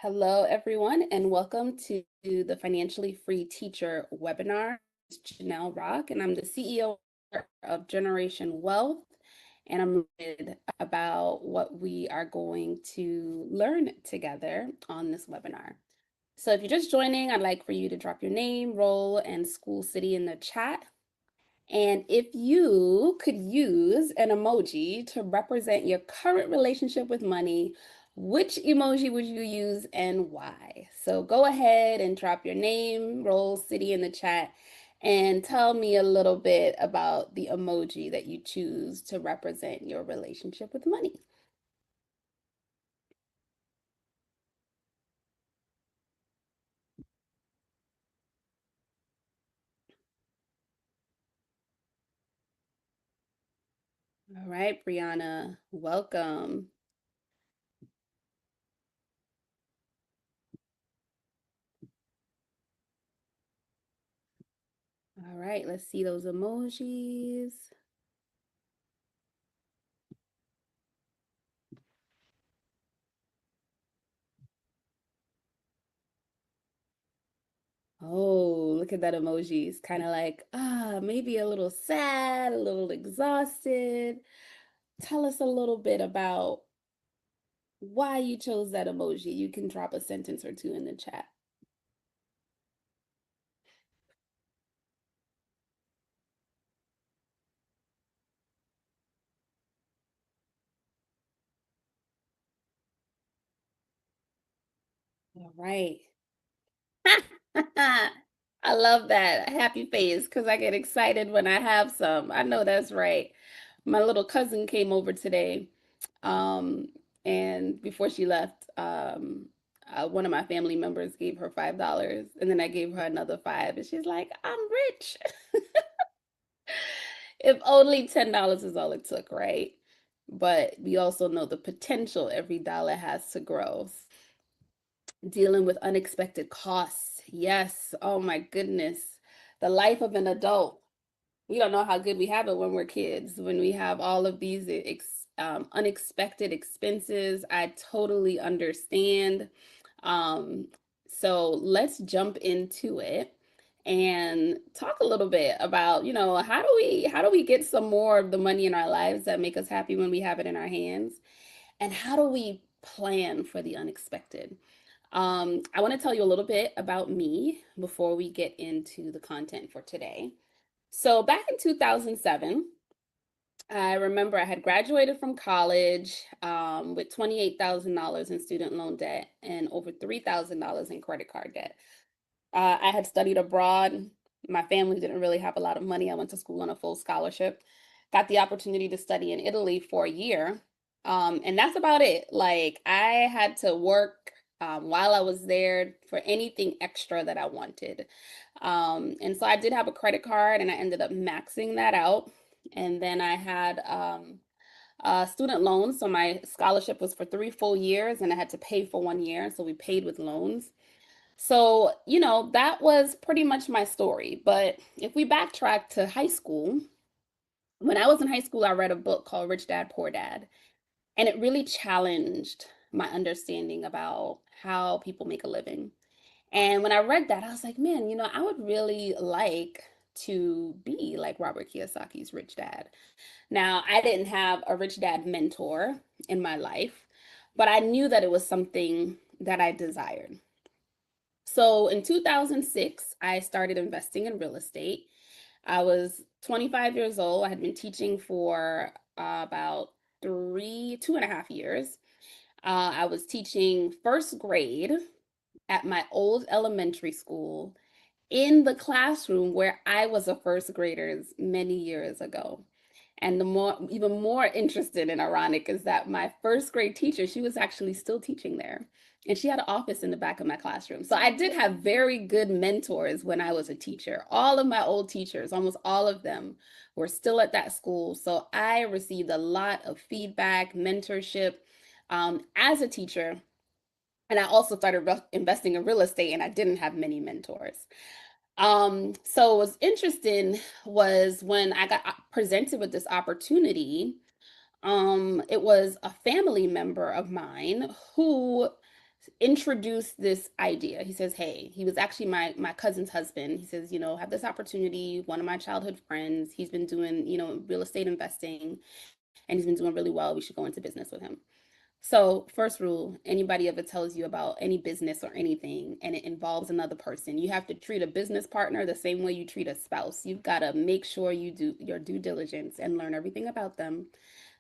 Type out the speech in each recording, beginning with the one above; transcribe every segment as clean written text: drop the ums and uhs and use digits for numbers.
Hello, everyone, and welcome to the Financially Free Teacher webinar. It's Janelle Rock, and I'm the CEO of Generation Wealth, and I'm excited about what we are going to learn together on this webinar. So if you're just joining, I'd like for you to drop your name, role, and school city in the chat. And if you could use an emoji to represent your current relationship with money, which emoji would you use and why? So go ahead and drop your name, role, city in the chat, and tell me a little bit about the emoji that you choose to represent your relationship with money. All right, Brianna, welcome. All right, let's see those emojis. Oh, look at that emoji. It's kind of like, maybe a little sad, a little exhausted. Tell us a little bit about why you chose that emoji. You can drop a sentence or two in the chat. All right. I love that happy face because I get excited when I have some. I know that's right. My little cousin came over today, um, and before she left, one of my family members gave her $5, and then I gave her another five, and she's like, "I'm rich." If only $10 is all it took, right? But we also know the potential every dollar has to grow. Dealing with unexpected costs. Yes. Oh my goodness. The life of an adult. We don't know how good we have it when we're kids, when we have all of these unexpected expenses. I totally understand. Um, so let's jump into it and talk a little bit about, how do we get some more of the money in our lives that make us happy when we have it in our hands? And how do we plan for the unexpected? I want to tell you a little bit about me before we get into the content for today. So, back in 2007, I remember I had graduated from college with $28,000 in student loan debt and over $3,000 in credit card debt. I had studied abroad. My family didn't really have a lot of money. I went to school on a full scholarship. Got the opportunity to study in Italy for a year. And that's about it. Like, I had to work while I was there for anything extra that I wanted. And so I did have a credit card and I ended up maxing that out. And then I had student loans. So my scholarship was for 3 full years and I had to pay for 1 year. So we paid with loans. So, that was pretty much my story. But if we backtrack to high school, when I was in high school, I read a book called Rich Dad, Poor Dad, and it really challenged my understanding about how people make a living. And when I read that, I was like, man, I would really like to be like Robert Kiyosaki's Rich Dad. Now, I didn't have a Rich Dad mentor in my life, but I knew that it was something that I desired. So in 2006, I started investing in real estate. I was 25 years old. I had been teaching for about 2.5 years. I was teaching first grade at my old elementary school in the classroom where I was a first grader many years ago. And even more interesting and ironic is that my first grade teacher, she was actually still teaching there. And she had an office in the back of my classroom. So I did have very good mentors when I was a teacher. All of my old teachers, almost all of them, were still at that school. So I received a lot of feedback, mentorship as a teacher. And I also started investing in real estate, and I didn't have many mentors. So what's interesting was when I got presented with this opportunity, it was a family member of mine who introduced this idea. He says, "Hey," he was actually my cousin's husband. He says, "Have this opportunity. One of my childhood friends. He's been doing, real estate investing, and he's been doing really well. We should go into business with him." So, first rule, anybody ever tells you about any business or anything and it involves another person, you have to treat a business partner the same way you treat a spouse. You've got to make sure you do your due diligence and learn everything about them,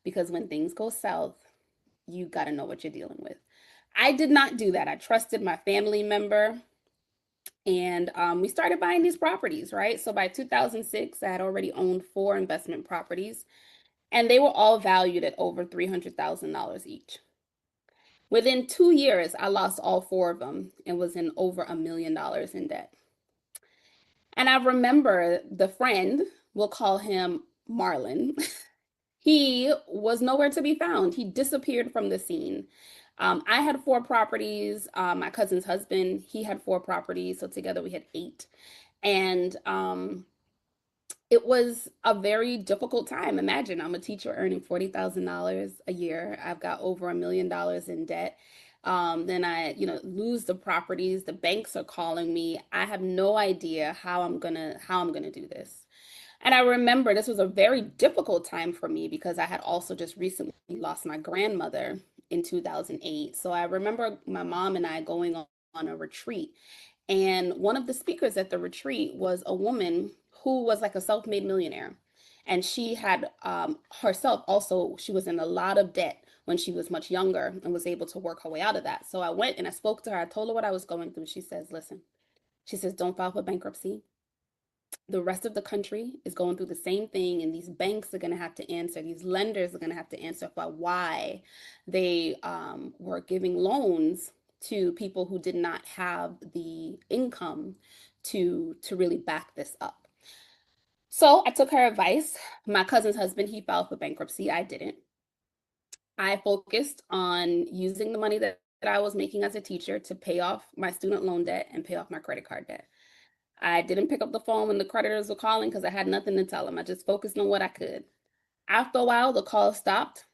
because when things go south, you got to know what you're dealing with. I did not do that. I trusted my family member, and we started buying these properties, right? So by 2006, I had already owned four investment properties, and they were all valued at over $300,000 each. Within 2 years, I lost all four of them and was in over $1 million in debt. And I remember the friend, we'll call him Marlon, he was nowhere to be found. He disappeared from the scene. I had four properties. My cousin's husband, he had four properties. So together we had eight. And it was a very difficult time. Imagine I'm a teacher earning $40,000 a year. I've got over $1 million in debt. Then I, lose the properties. The banks are calling me. I have no idea how I'm gonna do this. And I remember this was a very difficult time for me because I had also just recently lost my grandmother in 2008. So I remember my mom and I going on a retreat, and one of the speakers at the retreat was a woman who was like a self-made millionaire. And she had herself also, she was in a lot of debt when she was much younger and was able to work her way out of that. So I went and I spoke to her. I told her what I was going through. She says, "Listen," she says, "don't file for bankruptcy. The rest of the country is going through the same thing, and these banks are going to have to answer, these lenders are going to have to answer for why they were giving loans to people who did not have the income to really back this up." So I took her advice. My cousin's husband, he filed for bankruptcy. I didn't. I focused on using the money that I was making as a teacher to pay off my student loan debt and pay off my credit card debt. I didn't pick up the phone when the creditors were calling because I had nothing to tell them. I just focused on what I could. After a while, the call stopped.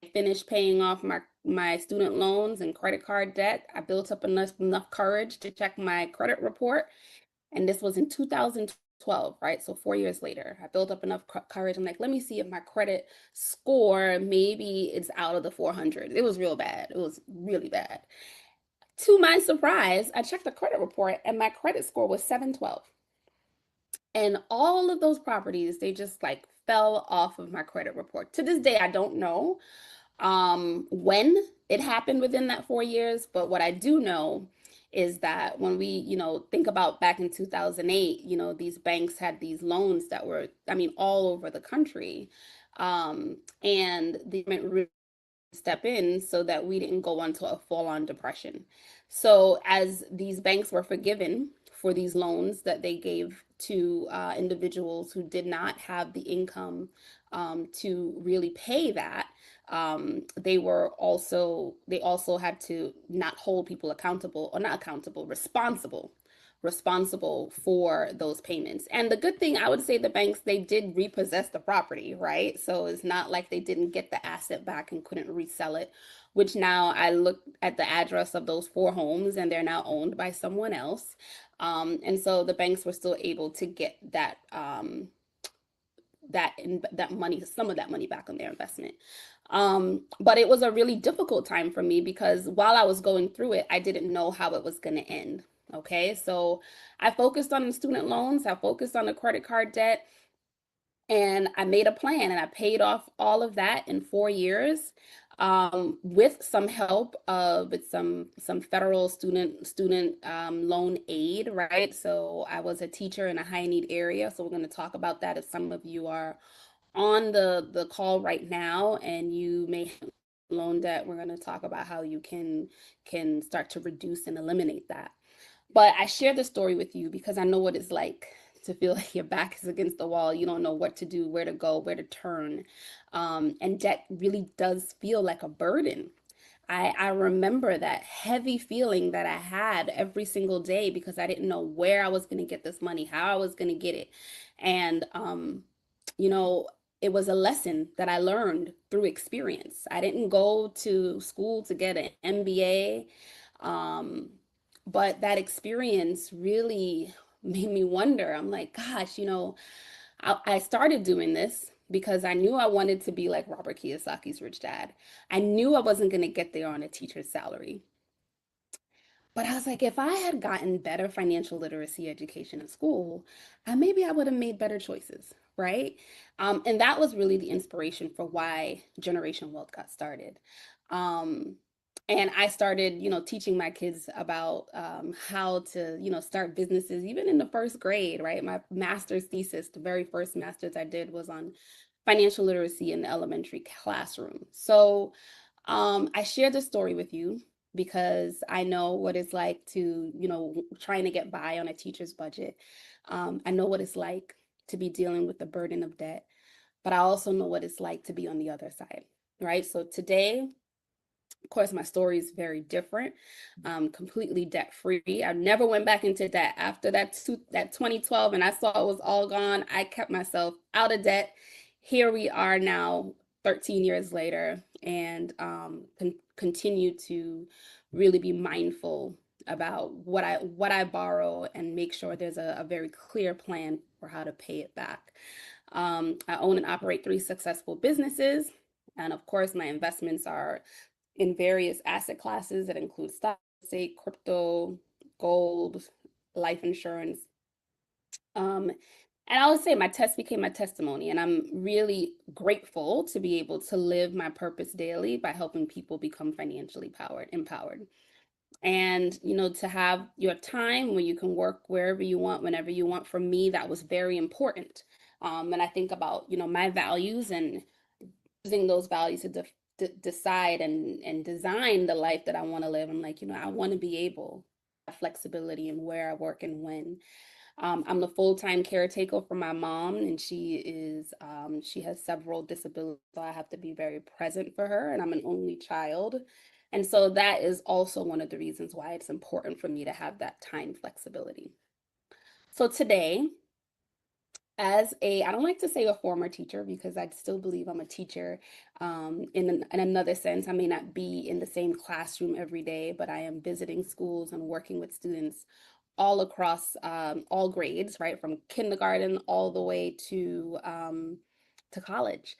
I finished paying off my student loans and credit card debt. I built up enough courage to check my credit report, and this was in 2012, right? So 4 years later, I built up enough courage. I'm like, let me see if my credit score maybe it's out of the 400. It was real bad. It was really bad. To my surprise, I checked the credit report and my credit score was 712. And all of those properties, they just like fell off of my credit report. To this day, I don't know when it happened within that 4 years, but what I do know is that when we, think about back in 2008, these banks had these loans that were, I mean, all over the country. And the government step in so that we didn't go into a full-on depression. So as these banks were forgiven for these loans that they gave to individuals who did not have the income to really pay that, they also had to not hold people accountable, or not accountable, responsible for those payments. And the good thing, I would say, the banks, they did repossess the property, right? So it's not like they didn't get the asset back and couldn't resell it, which now I look at the address of those four homes and they're now owned by someone else. And so the banks were still able to get that money, some of that money back on their investment. But it was a really difficult time for me because while I was going through it, I didn't know how it was going to end. Okay, so I focused on the student loans, I focused on the credit card debt, and I made a plan and I paid off all of that in 4 years, with some help of some federal student loan aid, right? So I was a teacher in a high need area, so we're going to talk about that if some of you are on the call right now and you may have loan debt. We're going to talk about how you can start to reduce and eliminate that. But I share this story with you because I know what it's like to feel like your back is against the wall. You don't know what to do, where to go, where to turn. And debt really does feel like a burden. I remember that heavy feeling that I had every single day because I didn't know where I was going to get this money, how I was going to get it. And, you know, it was a lesson that I learned through experience. I didn't go to school to get an MBA. But that experience really made me wonder. I'm like, gosh, I started doing this because I knew I wanted to be like Robert Kiyosaki's Rich Dad. I knew I wasn't going to get there on a teacher's salary. But I was like, if I had gotten better financial literacy education in school, maybe I would have made better choices, right? And that was really the inspiration for why Generation Wealth got started. Um, and I started, teaching my kids about how to, start businesses, even in the first grade, right? My master's thesis, the very first master's I did was on financial literacy in the elementary classroom. So I share this story with you because I know what it's like to, trying to get by on a teacher's budget. I know what it's like to be dealing with the burden of debt, but I also know what it's like to be on the other side, right? So today, of course, my story is very different. Completely debt free. I never went back into debt after that 2012, and I saw it was all gone. I kept myself out of debt. Here we are now, 13 years later, and continue to really be mindful about what I borrow and make sure there's a very clear plan for how to pay it back. I own and operate 3 successful businesses, and of course, my investments are in various asset classes that include stock, say crypto, gold, life insurance. And I would say my test became my testimony, and I'm really grateful to be able to live my purpose daily by helping people become financially empowered. And, to have your time where you can work wherever you want, whenever you want. For me, that was very important. And I think about, my values and using those values to decide and design the life that I want to live. I'm like, I want to be able to have flexibility in where I work and when. I'm the full-time caretaker for my mom, and she has several disabilities, so I have to be very present for her, and I'm an only child. And so that is also one of the reasons why it's important for me to have that time flexibility. So today, I don't like to say a former teacher because I still believe I'm a teacher. In another sense, I may not be in the same classroom every day, but I am visiting schools and working with students all across all grades, right, from kindergarten all the way to college.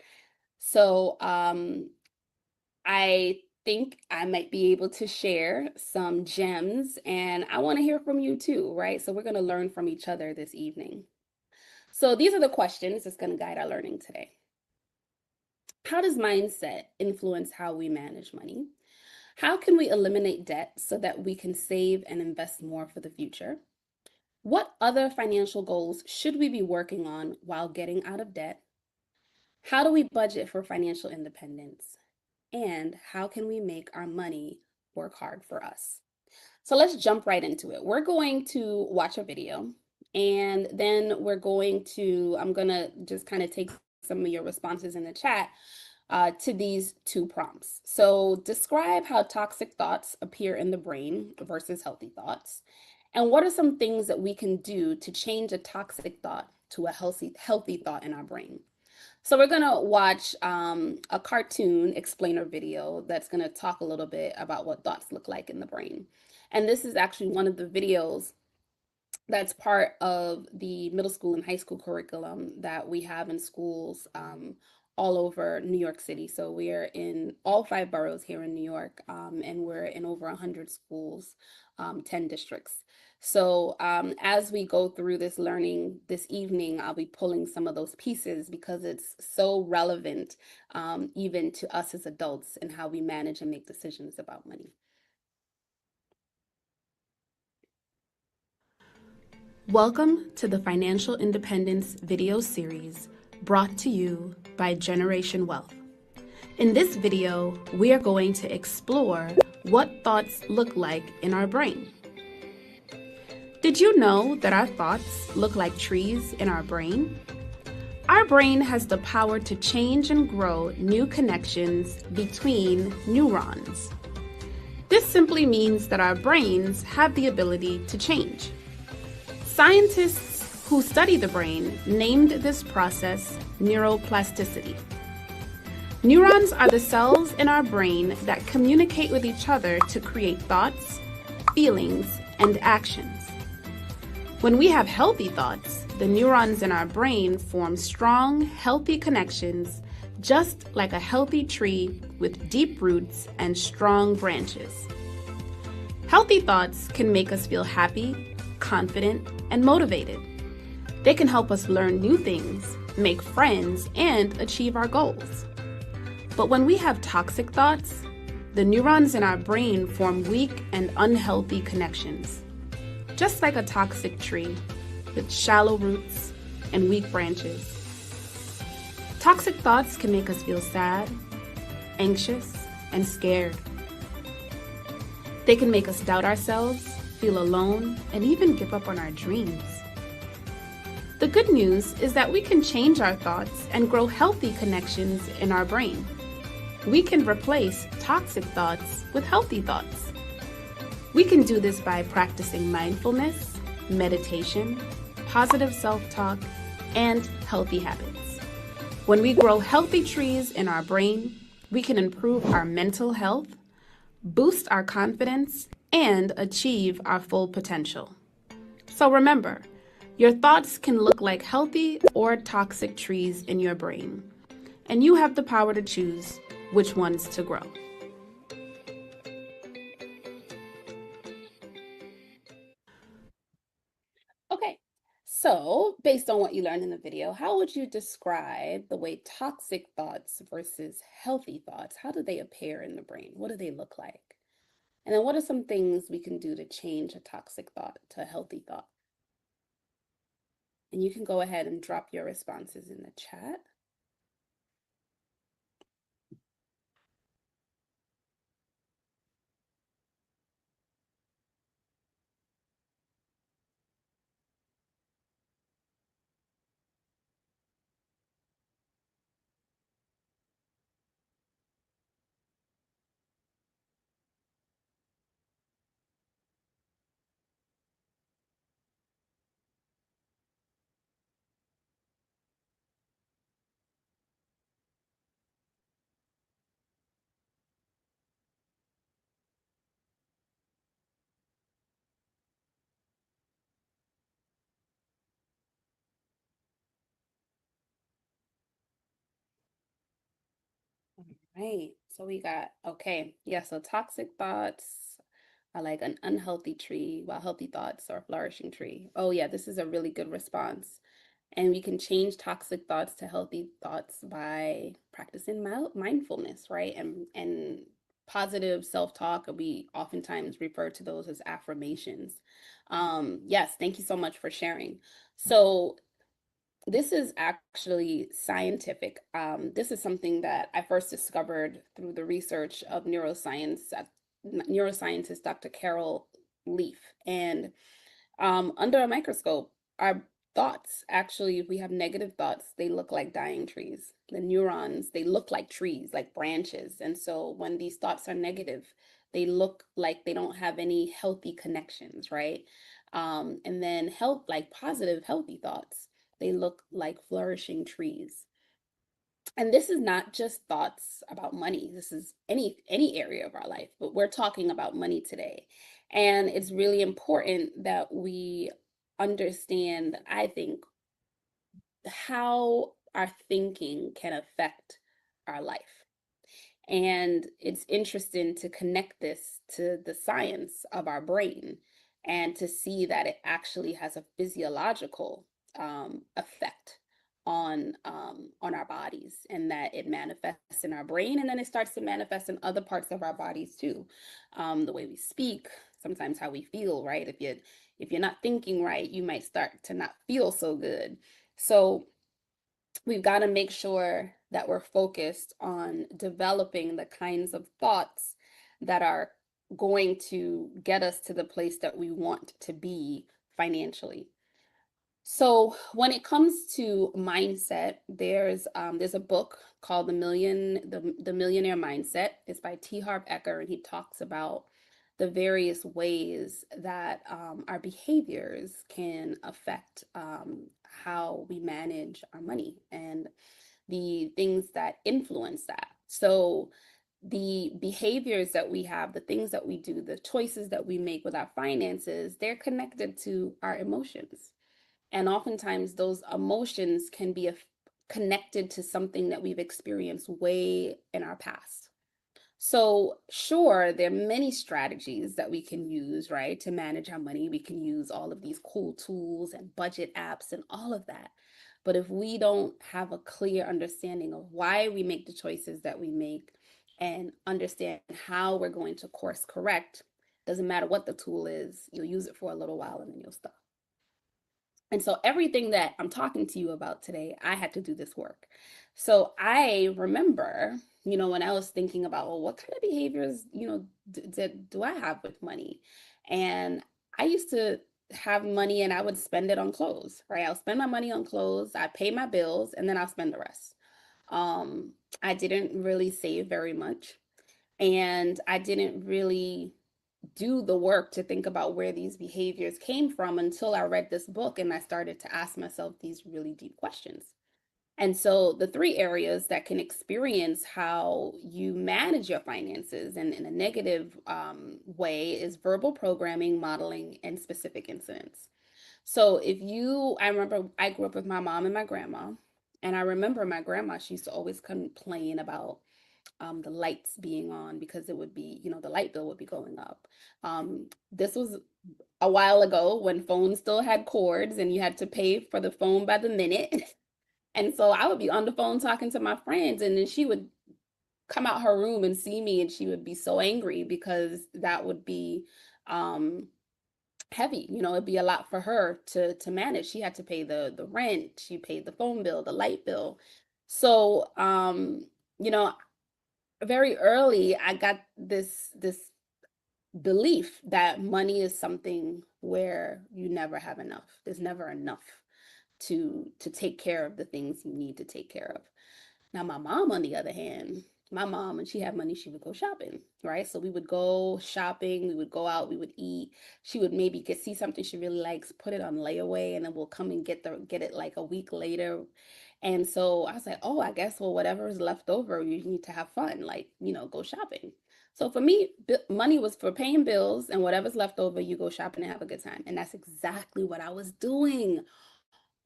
So I think I might be able to share some gems, and I want to hear from you too, right? So we're going to learn from each other this evening. So these are the questions that's going to guide our learning today. How does mindset influence how we manage money? How can we eliminate debt so that we can save and invest more for the future? What other financial goals should we be working on while getting out of debt? How do we budget for financial independence? And how can we make our money work hard for us? So let's jump right into it. We're going to watch a video, and then I'm going to just kind of take some of your responses in the chat to these 2 prompts. So describe how toxic thoughts appear in the brain versus healthy thoughts. And what are some things that we can do to change a toxic thought to a healthy thought in our brain? So we're gonna watch a cartoon explainer video that's gonna talk a little bit about what thoughts look like in the brain. And this is actually one of the videos that's part of the middle school and high school curriculum that we have in schools all over New York City. So we're in all 5 boroughs here in New York, and we're in over 100 schools, 10 districts. So as we go through this learning this evening, I'll be pulling some of those pieces because it's so relevant even to us as adults and how we manage and make decisions about money. Welcome to the Financial Independence video series brought to you by Generation Wealth. In this video, we are going to explore what thoughts look like in our brain. Did you know that our thoughts look like trees in our brain? Our brain has the power to change and grow new connections between neurons. This simply means that our brains have the ability to change. Scientists who study the brain named this process neuroplasticity. Neurons are the cells in our brain that communicate with each other to create thoughts, feelings, and actions. When we have healthy thoughts, the neurons in our brain form strong, healthy connections, just like a healthy tree with deep roots and strong branches. Healthy thoughts can make us feel happy, confident, and motivated. They can help us learn new things, make friends, and achieve our goals. But when we have toxic thoughts, the neurons in our brain form weak and unhealthy connections. Just like a toxic tree with shallow roots and weak branches. Toxic thoughts can make us feel sad, anxious, and scared. They can make us doubt ourselves, feel alone, and even give up on our dreams. The good news is that we can change our thoughts and grow healthy connections in our brain. We can replace toxic thoughts with healthy thoughts. We can do this by practicing mindfulness, meditation, positive self-talk, and healthy habits. When we grow healthy trees in our brain, we can improve our mental health, boost our confidence, and achieve our full potential. So remember, your thoughts can look like healthy or toxic trees in your brain, and you have the power to choose which ones to grow. Okay, so based on what you learned in the video, how would you describe the way toxic thoughts versus healthy thoughts, how do they appear in the brain? What do they look like? And then what are some things we can do to change a toxic thought to a healthy thought? And you can go ahead and drop your responses in the chat. Right. So we got, okay. Yeah, so toxic thoughts are like an unhealthy tree, while healthy thoughts are a flourishing tree. Oh, yeah, this is a really good response. And we can change toxic thoughts to healthy thoughts by practicing mindfulness, right? And positive self-talk. We oftentimes refer to those as affirmations. Yes, thank you so much for sharing. So this is actually scientific. This is something that I first discovered through the research of neuroscientist Dr. Carol Leaf. And under a microscope, our thoughts actually, if we have negative thoughts, they look like dying trees. The neurons, they look like trees, like branches. And so when these thoughts are negative, they look like they don't have any healthy connections, right? And then like positive, healthy thoughts, they look like flourishing trees. And this is not just thoughts about money. This is any area of our life, but we're talking about money today. And it's really important that we understand, I think, how our thinking can affect our life. And it's interesting to connect this to the science of our brain and to see that it actually has a physiological effect on our bodies, and that it manifests in our brain, and then it starts to manifest in other parts of our bodies too. The way we speak, sometimes how we feel, right? If you're not thinking right, you might start to not feel so good. So we've got to make sure that we're focused on developing the kinds of thoughts that are going to get us to the place that we want to be financially. So when it comes to mindset, there's a book called The Millionaire Mindset. It's by T. Harv Eker, and he talks about the various ways that our behaviors can affect how we manage our money and the things that influence that. So the behaviors that we have, the things that we do, the choices that we make with our finances, they're connected to our emotions. And oftentimes those emotions can be connected to something that we've experienced way in our past. So, sure, there are many strategies that we can use, right, to manage our money. We can use all of these cool tools and budget apps and all of that. But if we don't have a clear understanding of why we make the choices that we make and understand how we're going to course correct, doesn't matter what the tool is, you'll use it for a little while and then you'll stop. And so everything that I'm talking to you about today, I had to do this work. So I remember, when I was thinking about, well, what kind of behaviors, do I have with money? And I used to have money and I would spend it on clothes, right? I'll spend my money on clothes, I pay my bills, and then I'll spend the rest. Um, I didn't really save very much, and I didn't really do the work to think about where these behaviors came from until I read this book and I started to ask myself these really deep questions. And so, the three areas that can experience how you manage your finances and in a negative way is verbal programming, modeling, and specific incidents. So, I remember I grew up with my mom and my grandma. And I remember my grandma, she used to always complain about the lights being on because it would be, the light bill would be going up. This was a while ago when phones still had cords and you had to pay for the phone by the minute. And so I would be on the phone talking to my friends, and then she would come out her room and see me, and she would be so angry because that would be um, heavy. It'd be a lot for her to manage. She had to pay the rent, she paid the phone bill, the light bill. So, you know, very early I got this belief that money is something where you never have enough. There's never enough to take care of the things you need to take care of. Now, my mom, on the other hand, my mom, when she had money, she would go shopping, right? So we would go shopping, we would go out, we would eat. She would maybe see something she really likes, put it on layaway, and then we'll come and get it like a week later. And so I was like, oh, I guess, well, whatever is left over, you need to have fun, like, go shopping. So for me, money was for paying bills, and whatever's left over, you go shopping and have a good time. And that's exactly what I was doing,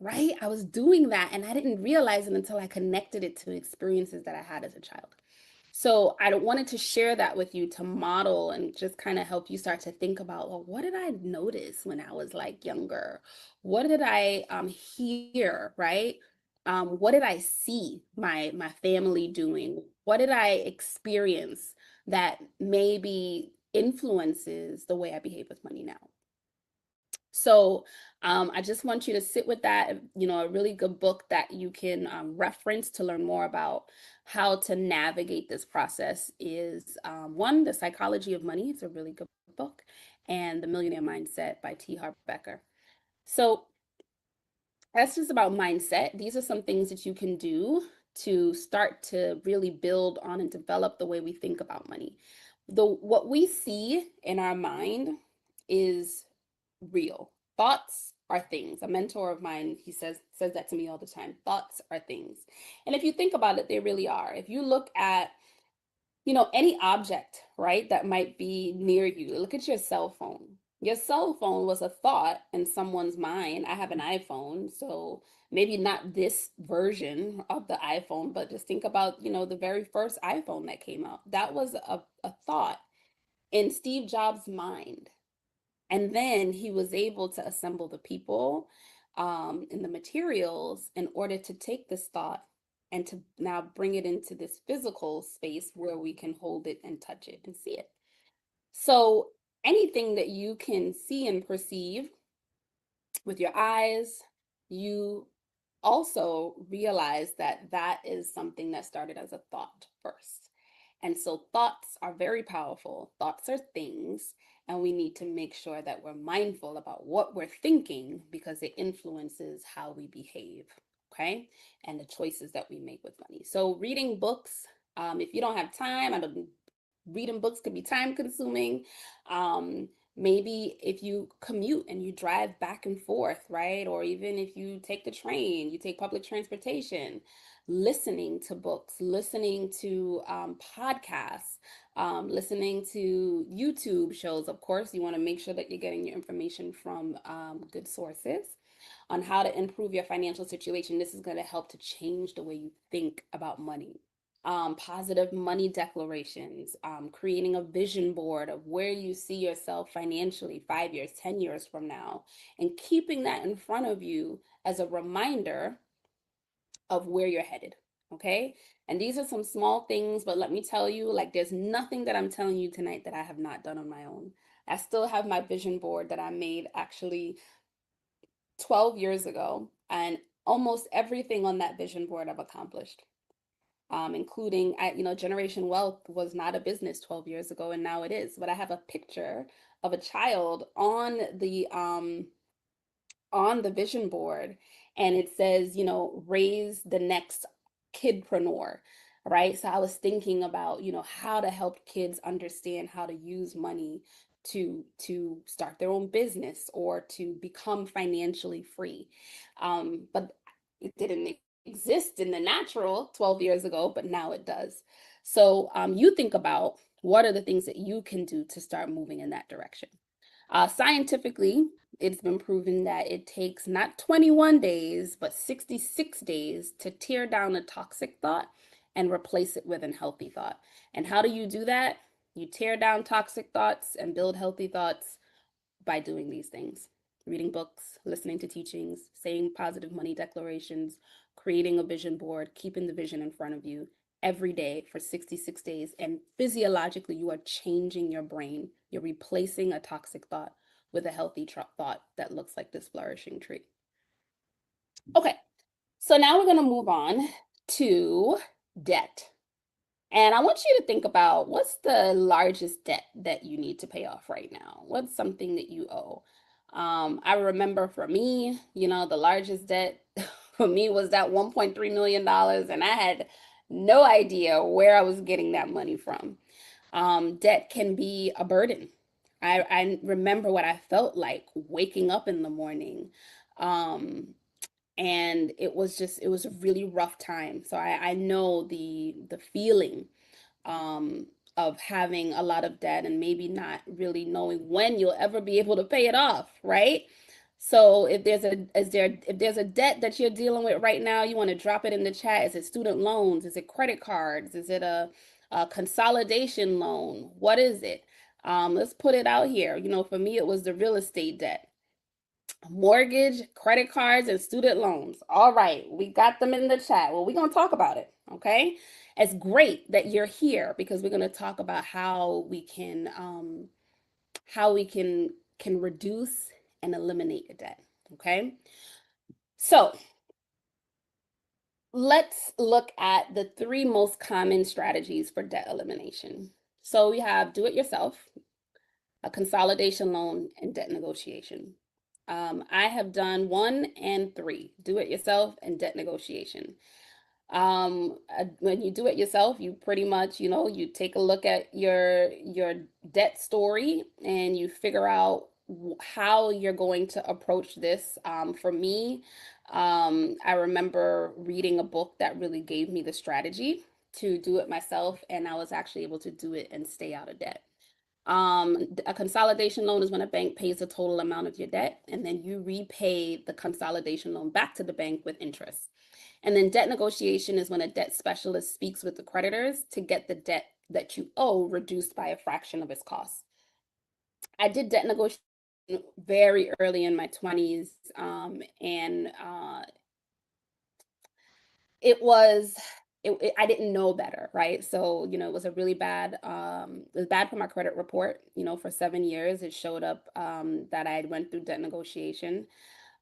right? I was doing that, and I didn't realize it until I connected it to experiences that I had as a child. So I wanted to share that with you to model and just kind of help you start to think about, well, what did I notice when I was like younger? What did I hear, right? What did I see my family doing? What did I experience that maybe influences the way I behave with money now? So I just want you to sit with that. A really good book that you can reference to learn more about how to navigate this process is one, The Psychology of Money. It's a really good book, and The Millionaire Mindset by T. Harv Becker. So that's just about mindset. These are some things that you can do to start to really build on and develop the way we think about money. What we see in our mind is real. Thoughts are things. A mentor of mine, he says that to me all the time. Thoughts are things. And if you think about it, they really are. If you look at, any object, right, that might be near you, look at your cell phone. Your cell phone was a thought in someone's mind. I have an iPhone, so maybe not this version of the iPhone, but just think about, the very first iPhone that came out. That was a thought in Steve Jobs' mind. And then he was able to assemble the people and the materials in order to take this thought and to now bring it into this physical space where we can hold it and touch it and see it. So anything that you can see and perceive with your eyes, you also realize that that is something that started as a thought first. And so thoughts are very powerful. Thoughts are things, and we need to make sure that we're mindful about what we're thinking because it influences how we behave, okay? And the choices that we make with money. So reading books, if you don't have time, reading books could be time consuming. Um, Maybe if you commute and you drive back and forth, right? Or even if you take the train, you take public transportation, listening to books, listening to podcasts, listening to YouTube shows. Of course, you want to make sure that you're getting your information from good sources on how to improve your financial situation. This is going to help to change the way you think about money. Positive money declarations, creating a vision board of where you see yourself financially 5 years, 10 years from now, and keeping that in front of you as a reminder of where you're headed. Okay. And these are some small things, but let me tell you, like, there's nothing that I'm telling you tonight that I have not done on my own. I still have my vision board that I made actually 12 years ago, and almost everything on that vision board I've accomplished. Including, Generation Wealth was not a business 12 years ago, and now it is. But I have a picture of a child on the vision board, and it says, raise the next kidpreneur, right? So I was thinking about, how to help kids understand how to use money to start their own business or to become financially free. But it didn't exist in the natural 12 years ago, but now it does. So you think about what are the things that you can do to start moving in that direction. Scientifically, it's been proven that it takes not 21 days, but 66 days to tear down a toxic thought and replace it with a healthy thought. And how do you do that? You tear down toxic thoughts and build healthy thoughts by doing these things: reading books, listening to teachings, saying positive money declarations, creating a vision board, keeping the vision in front of you every day for 66 days. And physiologically, you are changing your brain. You're replacing a toxic thought with a healthy thought that looks like this flourishing tree. Okay, so now we're going to move on to debt. And I want you to think about, what's the largest debt that you need to pay off right now? What's something that you owe? I remember for me, the largest debt for me was that $1.3 million, and I had no idea where I was getting that money from. Debt can be a burden. I remember what I felt like waking up in the morning. Um, and it was a really rough time. So I know the feeling um, of having a lot of debt and maybe not really knowing when you'll ever be able to pay it off, right? So if there's a debt that you're dealing with right now, you want to drop it in the chat. Is it student loans? Is it credit cards? Is it a consolidation loan? What is it? Let's put it out here. For me, it was the real estate debt: mortgage, credit cards, and student loans. All right, we got them in the chat. Well, we're going to talk about it, okay? It's great that you're here because we're going to talk about how we can reduce and eliminate the debt, okay? So, let's look at the three most common strategies for debt elimination. So, we have do it yourself, a consolidation loan, and debt negotiation. I have done 1 and 3, do it yourself and debt negotiation. When you do it yourself, you pretty much, you take a look at your debt story and you figure out how you're going to approach this. For me, I remember reading a book that really gave me the strategy to do it myself, and I was actually able to do it and stay out of debt. A consolidation loan is when a bank pays the total amount of your debt, and then you repay the consolidation loan back to the bank with interest. And then debt negotiation is when a debt specialist speaks with the creditors to get the debt that you owe reduced by a fraction of its cost. I did debt negotiation very early in my 20s, and it was I didn't know better, right? So, it was a really bad, it was bad for my credit report. For 7 years, it showed up that I had went through debt negotiation.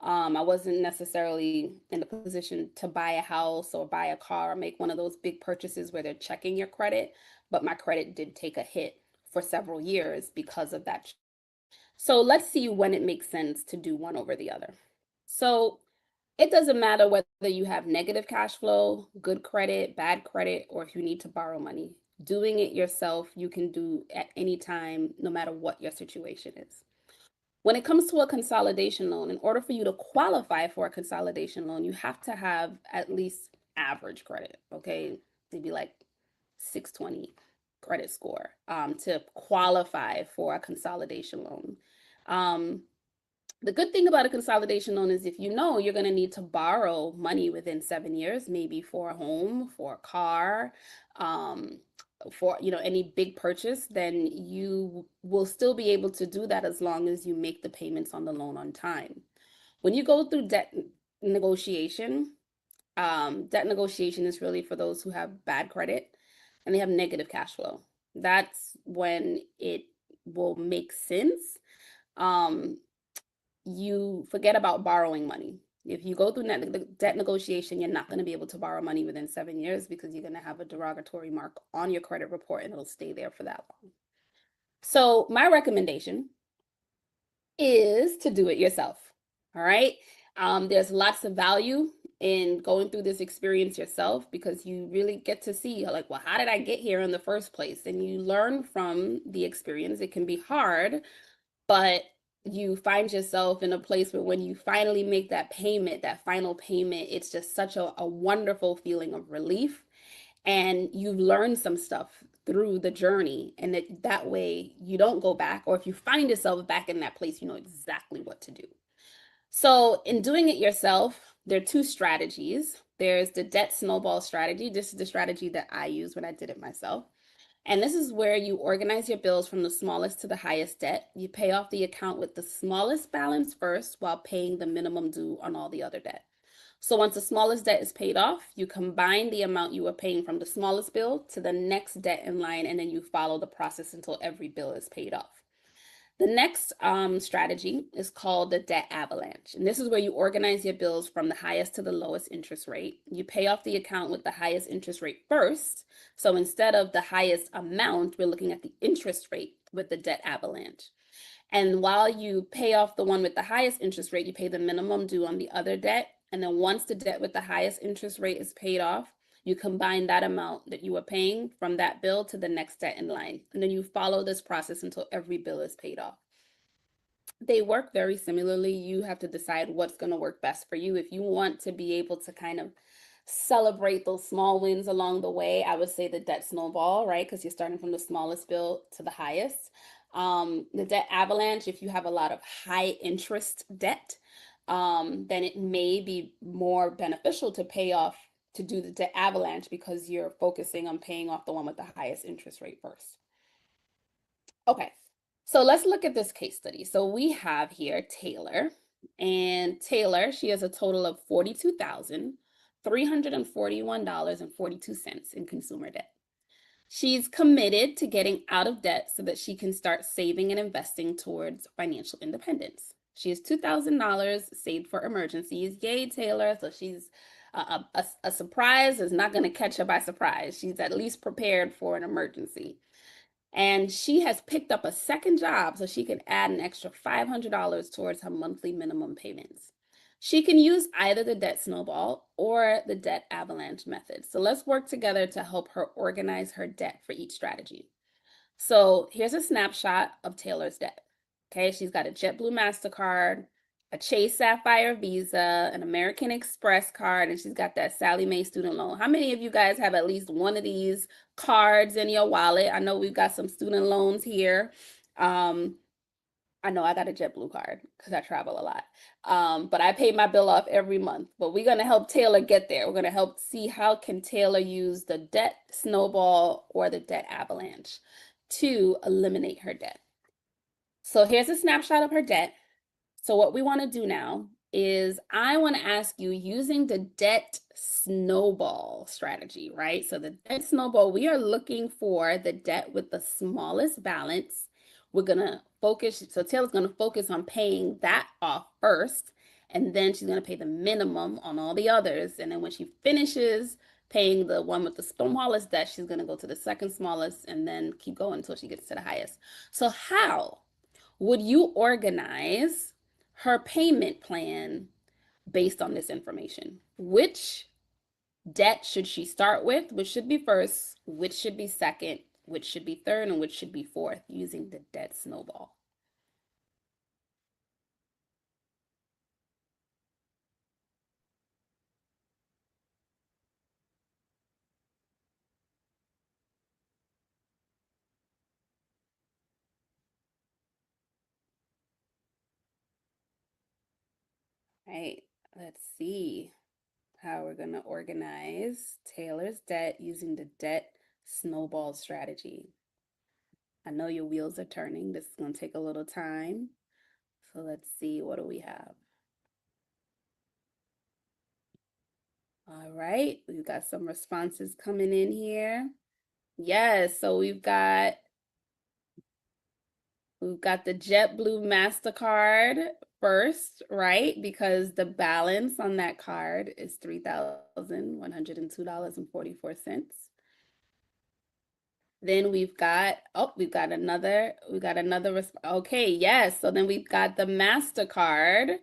I wasn't necessarily in the position to buy a house or buy a car or make one of those big purchases where they're checking your credit, but my credit did take a hit for several years because of that. So let's see when it makes sense to do one over the other. So it doesn't matter whether you have negative cash flow, good credit, bad credit, or if you need to borrow money. Doing it yourself, you can do at any time, no matter what your situation is. When it comes to a consolidation loan, in order for you to qualify for a consolidation loan, you have to have at least average credit, okay? Maybe like 620 credit score to qualify for a consolidation loan. Um, the good thing about a consolidation loan is if you know you're going to need to borrow money within 7 years, maybe for a home, for a car, um, for any big purchase, then you will still be able to do that as long as you make the payments on the loan on time. When you go through negotiation, debt negotiation is really for those who have bad credit and they have negative cash flow. That's when it will make sense. Um, you forget about borrowing money. If you go through debt negotiation, you're not going to be able to borrow money within 7 years because you're going to have a derogatory mark on your credit report and it'll stay there for that long. So, my recommendation is to do it yourself. All right. There's lots of value in going through this experience yourself because you really get to see, like, well, how did I get here in the first place? And you learn from the experience. It can be hard, but you find yourself in a place where when you finally make that payment, that final payment, it's just such a wonderful feeling of relief. And you've learned some stuff through the journey. And that way you don't go back, or if you find yourself back in that place, you know exactly what to do. So, in doing it yourself, there are two strategies. There's the debt snowball strategy. This is the strategy that I use when I did it myself. And this is where you organize your bills from the smallest to the highest debt. You pay off the account with the smallest balance first while paying the minimum due on all the other debt. So once the smallest debt is paid off, you combine the amount you were paying from the smallest bill to the next debt in line, and then you follow the process until every bill is paid off. The next strategy is called the debt avalanche. And this is where you organize your bills from the highest to the lowest interest rate. You pay off the account with the highest interest rate first. So instead of the highest amount, we're looking at the interest rate with the debt avalanche. And while you pay off the one with the highest interest rate, you pay the minimum due on the other debt. And then once the debt with the highest interest rate is paid off, you combine that amount that you were paying from that bill to the next debt in line. And then you follow this process until every bill is paid off. They work very similarly. You have to decide what's going to work best for you. If you want to be able to kind of celebrate those small wins along the way, I would say the debt snowball, right? Because you're starting from the smallest bill to the highest. The debt avalanche, if you have a lot of high interest debt, then it may be more beneficial to pay off to do the debt avalanche because you're focusing on paying off the one with the highest interest rate first. Okay, so let's look at this case study. So we have here Taylor, and Taylor, she has a total of $42,341.42 in consumer debt. She's committed to getting out of debt so that she can start saving and investing towards financial independence. She has $2,000 saved for emergencies. Yay, Taylor. So she's a surprise is not going to catch her by surprise. She's at least prepared for an emergency. And she has picked up a second job so she can add an extra $500 towards her monthly minimum payments. She can use either the debt snowball or the debt avalanche method. So let's work together to help her organize her debt for each strategy. So here's a snapshot of Taylor's debt. Okay, she's got a JetBlue MasterCard, a Chase Sapphire Visa, an American Express card, and she's got that Sallie Mae student loan. How many of you guys have at least one of these cards in your wallet? I know we've got some student loans here. I know I got a JetBlue card because I travel a lot. But I pay my bill off every month. But we're going to help Taylor get there. We're going to help see how can Taylor use the debt snowball or the debt avalanche to eliminate her debt. So here's a snapshot of her debt. So what we want to do now is I want to ask you using the debt snowball strategy, right? So the debt snowball, we are looking for the debt with the smallest balance. We're going to focus, so Taylor's going to focus on paying that off first, and then she's going to pay the minimum on all the others. And then when she finishes paying the one with the smallest debt, she's going to go to the second smallest and then keep going until she gets to the highest. So how would you organize her payment plan based on this information? Which debt should she start with, which should be first, which should be second, which should be third, and which should be fourth using the debt snowball. Right, let's see how we're going to organize Taylor's debt using the debt snowball strategy. I know your wheels are turning. This is going to take a little time. So let's see, what do we have? All right, we've got some responses coming in here. Yes, so we've got the JetBlue MasterCard first, right? Because the balance on that card is $3,102.44. Then we've got another, okay, yes. So then we've got the MasterCard.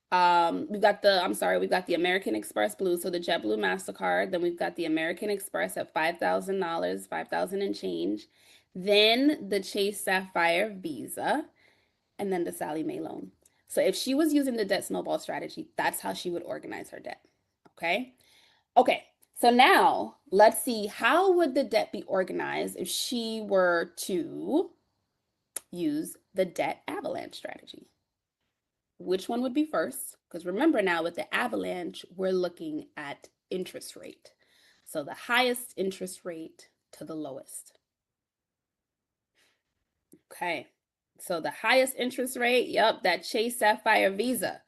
We've got the American Express Blue, so the JetBlue MasterCard. Then we've got the American Express at $5,000, 5,000 and change. Then the Chase Sapphire Visa, and then the Sally Mae loan. So if she was using the debt snowball strategy, that's how she would organize her debt. Okay. Okay. So now let's see, how would the debt be organized if she were to use the debt avalanche strategy? Which one would be first? Because remember now with the avalanche, we're looking at interest rate. So the highest interest rate to the lowest. Okay. So the highest interest rate, yep, that Chase Sapphire Visa,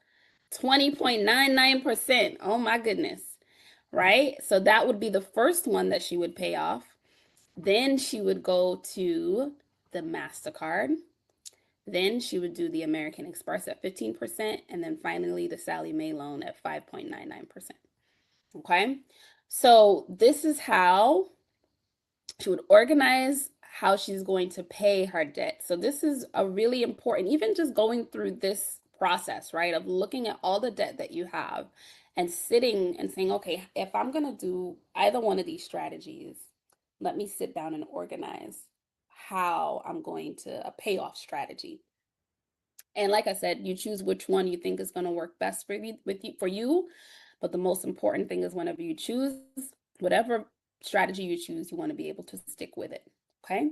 20.99%. Oh my goodness. Right? So that would be the first one that she would pay off. Then she would go to the MasterCard. Then she would do the American Express at 15%. And then finally the Sally Mae loan at 5.99%. Okay. So this is how she would organize how she's going to pay her debt. So this is a really important, even just going through this process, right, of looking at all the debt that you have and sitting and saying, okay, if I'm going to do either one of these strategies, let me sit down and organize how I'm going to a payoff strategy. And like I said, you choose which one you think is going to work best for you. But the most important thing is whenever you choose whatever strategy you choose, you want to be able to stick with it. Okay.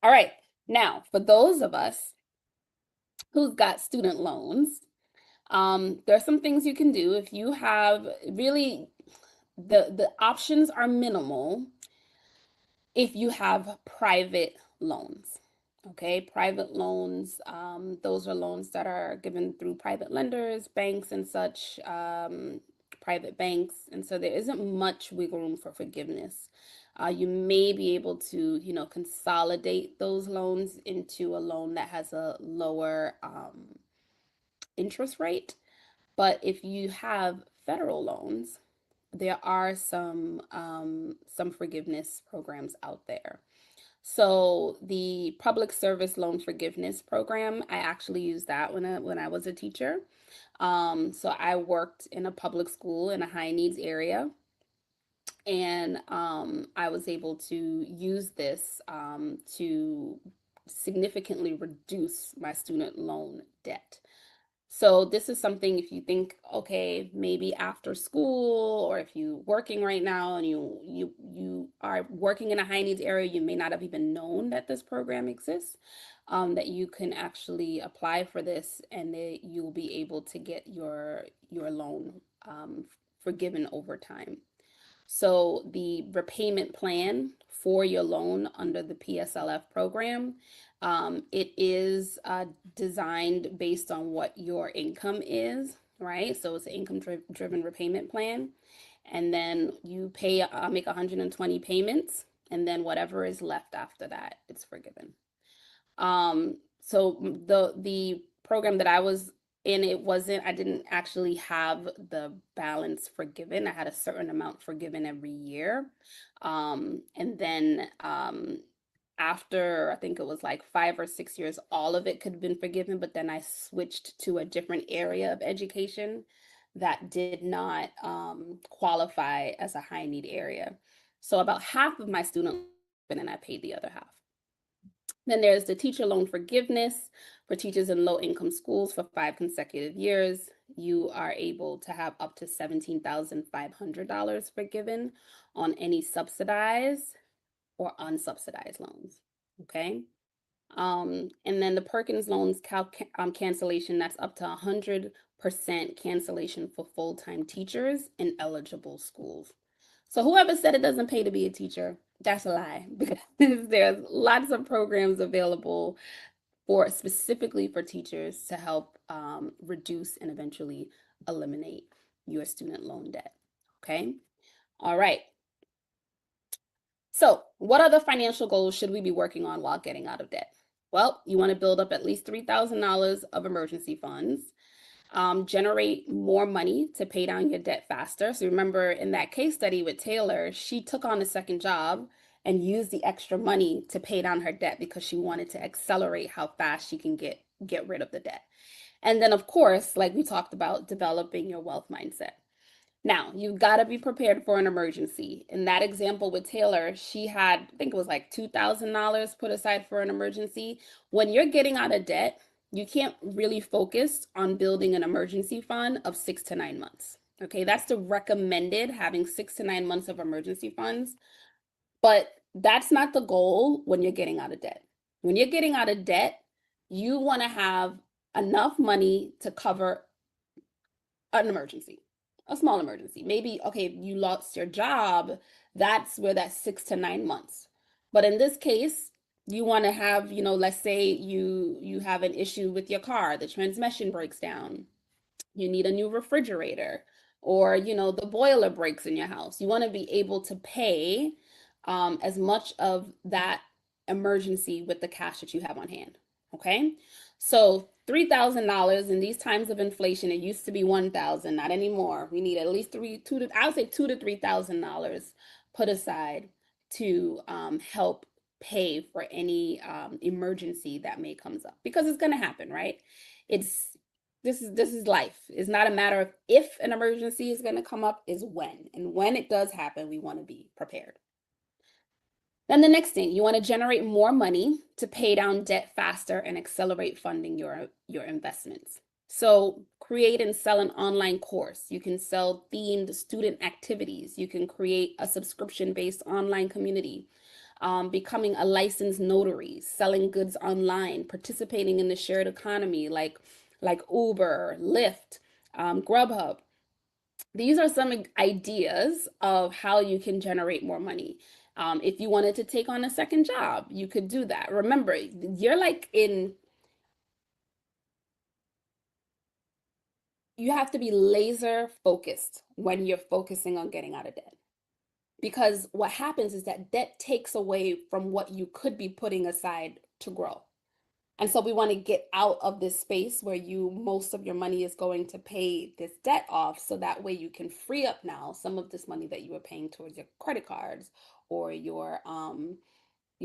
All right. Now, for those of us who's got student loans, there are some things you can do if you have really the options are minimal if you have private loans. Okay, private loans, those are loans that are given through private lenders, banks, and such, private banks. And so there isn't much wiggle room for forgiveness. You may be able to, consolidate those loans into a loan that has a lower interest rate. But if you have federal loans, there are some forgiveness programs out there. So the Public Service Loan Forgiveness Program, I actually used that when I was a teacher. So I worked in a public school in a high needs area, and I was able to use this to significantly reduce my student loan debt. So this is something, if you think, okay, maybe after school, or if you're working right now and you are working in a high needs area, you may not have even known that this program exists, that you can actually apply for this, and that you'll be able to get your loan forgiven over time. So the repayment plan for your loan under the PSLF program, it is designed based on what your income is, right? So it's an income driven repayment plan. And then you make 120 payments, and then whatever is left after that, it's forgiven. So the program that I was in, I didn't actually have the balance forgiven. I had a certain amount forgiven every year. And then after, I think it was like 5 or 6 years, all of it could have been forgiven, but then I switched to a different area of education that did not qualify as a high need area. So about half of my student and I paid the other half. Then there's the teacher loan forgiveness for teachers in low income schools for 5 consecutive years. You are able to have up to $17,500 forgiven on any subsidized or unsubsidized loans. Okay. And then the Perkins loans cancellation, that's up to 100% cancellation for full-time teachers in eligible schools. So whoever said it doesn't pay to be a teacher, that's a lie because there's lots of programs available for specifically for teachers to help reduce and eventually eliminate your student loan debt. Okay. All right. So, what other financial goals should we be working on while getting out of debt? Well, you want to build up at least $3,000 of emergency funds, generate more money to pay down your debt faster. So, remember in that case study with Taylor, she took on a second job and used the extra money to pay down her debt because she wanted to accelerate how fast she can get rid of the debt. And then, of course, like we talked about, developing your wealth mindset. Now, you've got to be prepared for an emergency. In that example with Taylor, she had, I think it was like $2,000 put aside for an emergency. When you're getting out of debt, you can't really focus on building an emergency fund of 6 to 9 months. Okay, that's the recommended, having 6 to 9 months of emergency funds. But that's not the goal when you're getting out of debt. When you're getting out of debt, you want to have enough money to cover an emergency, a small emergency. Maybe, okay, you lost your job, that's where that 6 to 9 months. But in this case, you want to have, let's say you have an issue with your car, the transmission breaks down, you need a new refrigerator, or the boiler breaks in your house. You want to be able to pay as much of that emergency with the cash that you have on hand. Okay, so $3,000 in these times of inflation, it used to be 1,000, not anymore. We need at least I would say $2,000 to $3,000 put aside to help pay for any emergency that may comes up, because it's going to happen, right? It's this is life. It's not a matter of if an emergency is going to come up, is when. And when it does happen, we want to be prepared. Then the next thing, you want to generate more money to pay down debt faster and accelerate funding your investments. So create and sell an online course. You can sell themed student activities. You can create a subscription-based online community. Becoming a licensed notary, selling goods online, participating in the shared economy like Uber, Lyft, Grubhub. These are some ideas of how you can generate more money. If you wanted to take on a second job, you could do that. Remember, you have to be laser focused when you're focusing on getting out of debt. Because what happens is that debt takes away from what you could be putting aside to grow. And so we want to get out of this space where most of your money is going to pay this debt off, so that way you can free up now some of this money that you were paying towards your credit cards or your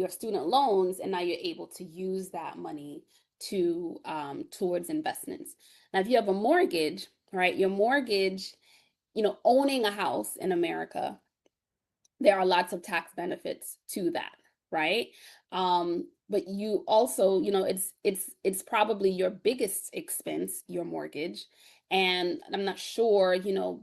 student loans, and now you're able to use that money to towards investments. Now, if you have a mortgage, right, your mortgage, owning a house in America, there are lots of tax benefits to that, right? But you also, it's probably your biggest expense, your mortgage. And I'm not sure,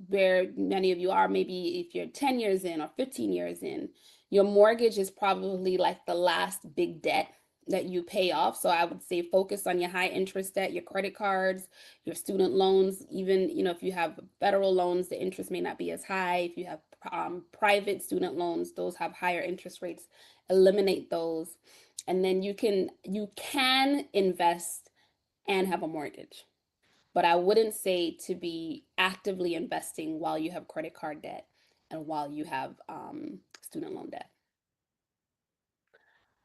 where many of you are, maybe if you're 10 years in or 15 years in, your mortgage is probably like the last big debt that you pay off. So I would say focus on your high interest debt, your credit cards, your student loans. Even, if you have federal loans, the interest may not be as high. If you have private student loans, those have higher interest rates. Eliminate those, and then you can invest and have a mortgage. But I wouldn't say to be actively investing while you have credit card debt and while you have student loan debt.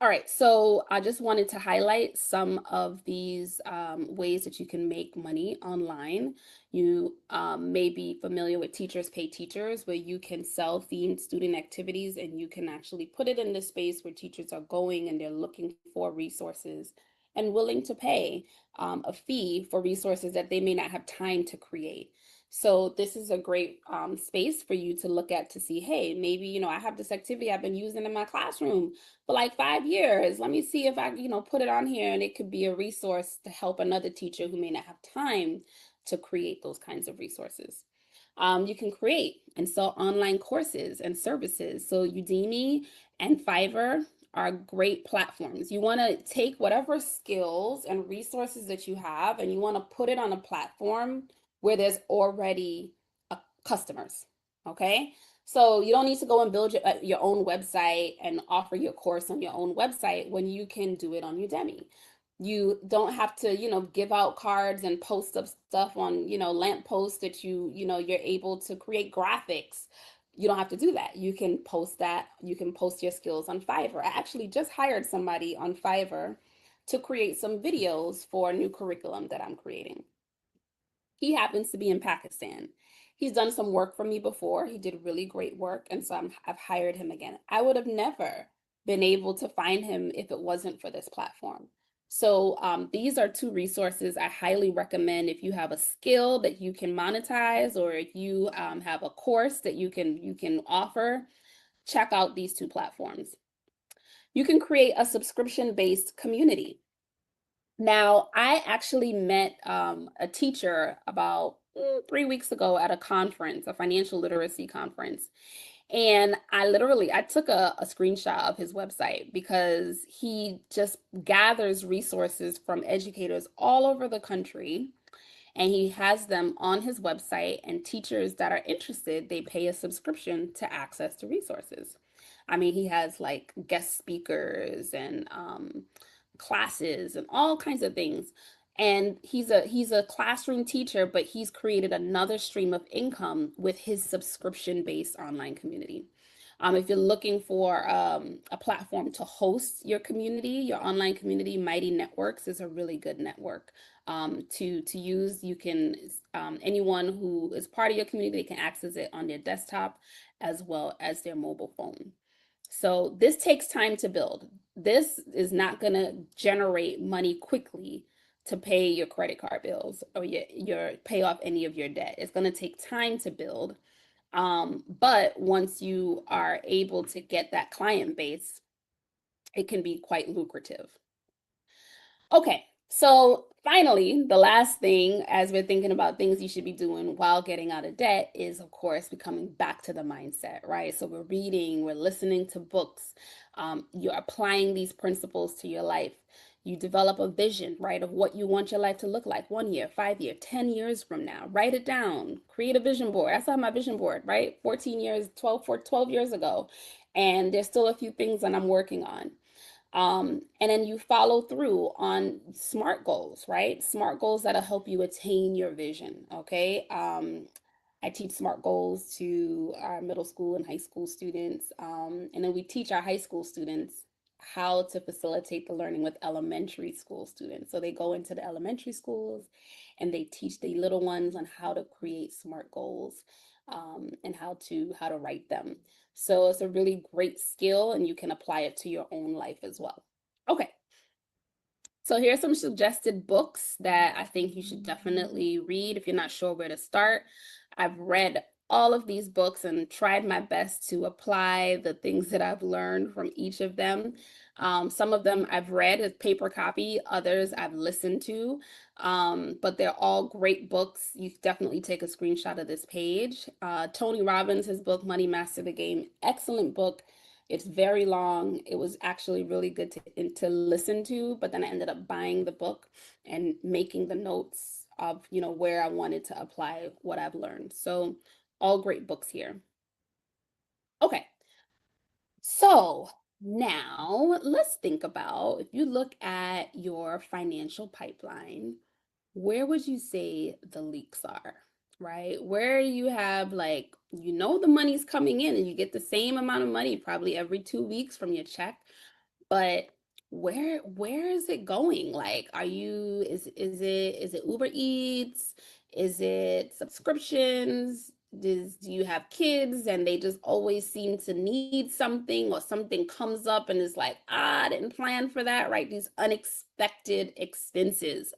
All right, so I just wanted to highlight some of these ways that you can make money online. You may be familiar with Teachers Pay Teachers, where you can sell themed student activities and you can actually put it in the space where teachers are going and they're looking for resources and willing to pay a fee for resources that they may not have time to create. So this is a great space for you to look at to see, hey, maybe, I have this activity I've been using in my classroom for like 5 years. Let me see if I, put it on here, and it could be a resource to help another teacher who may not have time to create those kinds of resources. You can create and sell online courses and services. So Udemy and Fiverr are great platforms. You want to take whatever skills and resources that you have, and you want to put it on a platform where there's already customers. Okay. So you don't need to go and build your own website and offer your course on your own website when you can do it on Udemy. You don't have to, give out cards and post up stuff on, lamp posts that you're able to create graphics. You don't have to do that. You can post that. You can post your skills on Fiverr. I actually just hired somebody on Fiverr to create some videos for a new curriculum that I'm creating. He happens to be in Pakistan. He's done some work for me before. He did really great work, and so I've hired him again. I would have never been able to find him if it wasn't for this platform. So these are two resources I highly recommend if you have a skill that you can monetize, or if you have a course that you can offer. Check out these two platforms. You can create a subscription-based community. Now, I actually met a teacher about 3 weeks ago at a conference, a financial literacy conference. And I took a screenshot of his website because he just gathers resources from educators all over the country, and he has them on his website, and teachers that are interested, they pay a subscription to access the resources. I mean, he has like guest speakers and classes and all kinds of things. And he's a classroom teacher, but he's created another stream of income with his subscription-based online community. If you're looking for a platform to host your community, your online community, Mighty Networks is a really good network to use. You can anyone who is part of your community, they can access it on their desktop as well as their mobile phone. So this takes time to build. This is not going to generate money quickly to pay your credit card bills or your pay off any of your debt. It's going to take time to build. But once you are able to get that client base, it can be quite lucrative. Okay, so finally, the last thing as we're thinking about things you should be doing while getting out of debt is, of course, becoming back to the mindset, right? So we're reading, we're listening to books, you're applying these principles to your life. You develop a vision, right, of what you want your life to look like 1 year, 5 year, 10 years from now. Write it down, create a vision board. I saw my vision board, right? 14 years, 12 years ago. And there's still a few things that I'm working on. And then you follow through on SMART goals, right? SMART goals that'll help you attain your vision. Okay. I teach SMART goals to our middle school and high school students. And then we teach our high school students how to facilitate the learning with elementary school students. So they go into the elementary schools and they teach the little ones on how to create SMART goals and how to write them. So it's a really great skill, and you can apply it to your own life as well. Okay, so here's some suggested books that I think you should definitely read if you're not sure where to start. I've read all of these books and tried my best to apply the things that I've learned from each of them. Some of them I've read as paper copy, others I've listened to, but they're all great books. You definitely take a screenshot of this page. Tony Robbins, his book, Money Master the Game, excellent book. It's very long. It was actually really good to listen to, but then I ended up buying the book and making the notes of, where I wanted to apply what I've learned. So all great books here. Okay, so now let's think about if you look at your financial pipeline, where would you say the leaks are? Right? Where you have like, the money's coming in and you get the same amount of money probably every 2 weeks from your check, but where is it going? Like, is it Uber Eats? Is it subscriptions? Do you have kids and they just always seem to need something, or something comes up and it's like, I didn't plan for that, right? These unexpected expenses.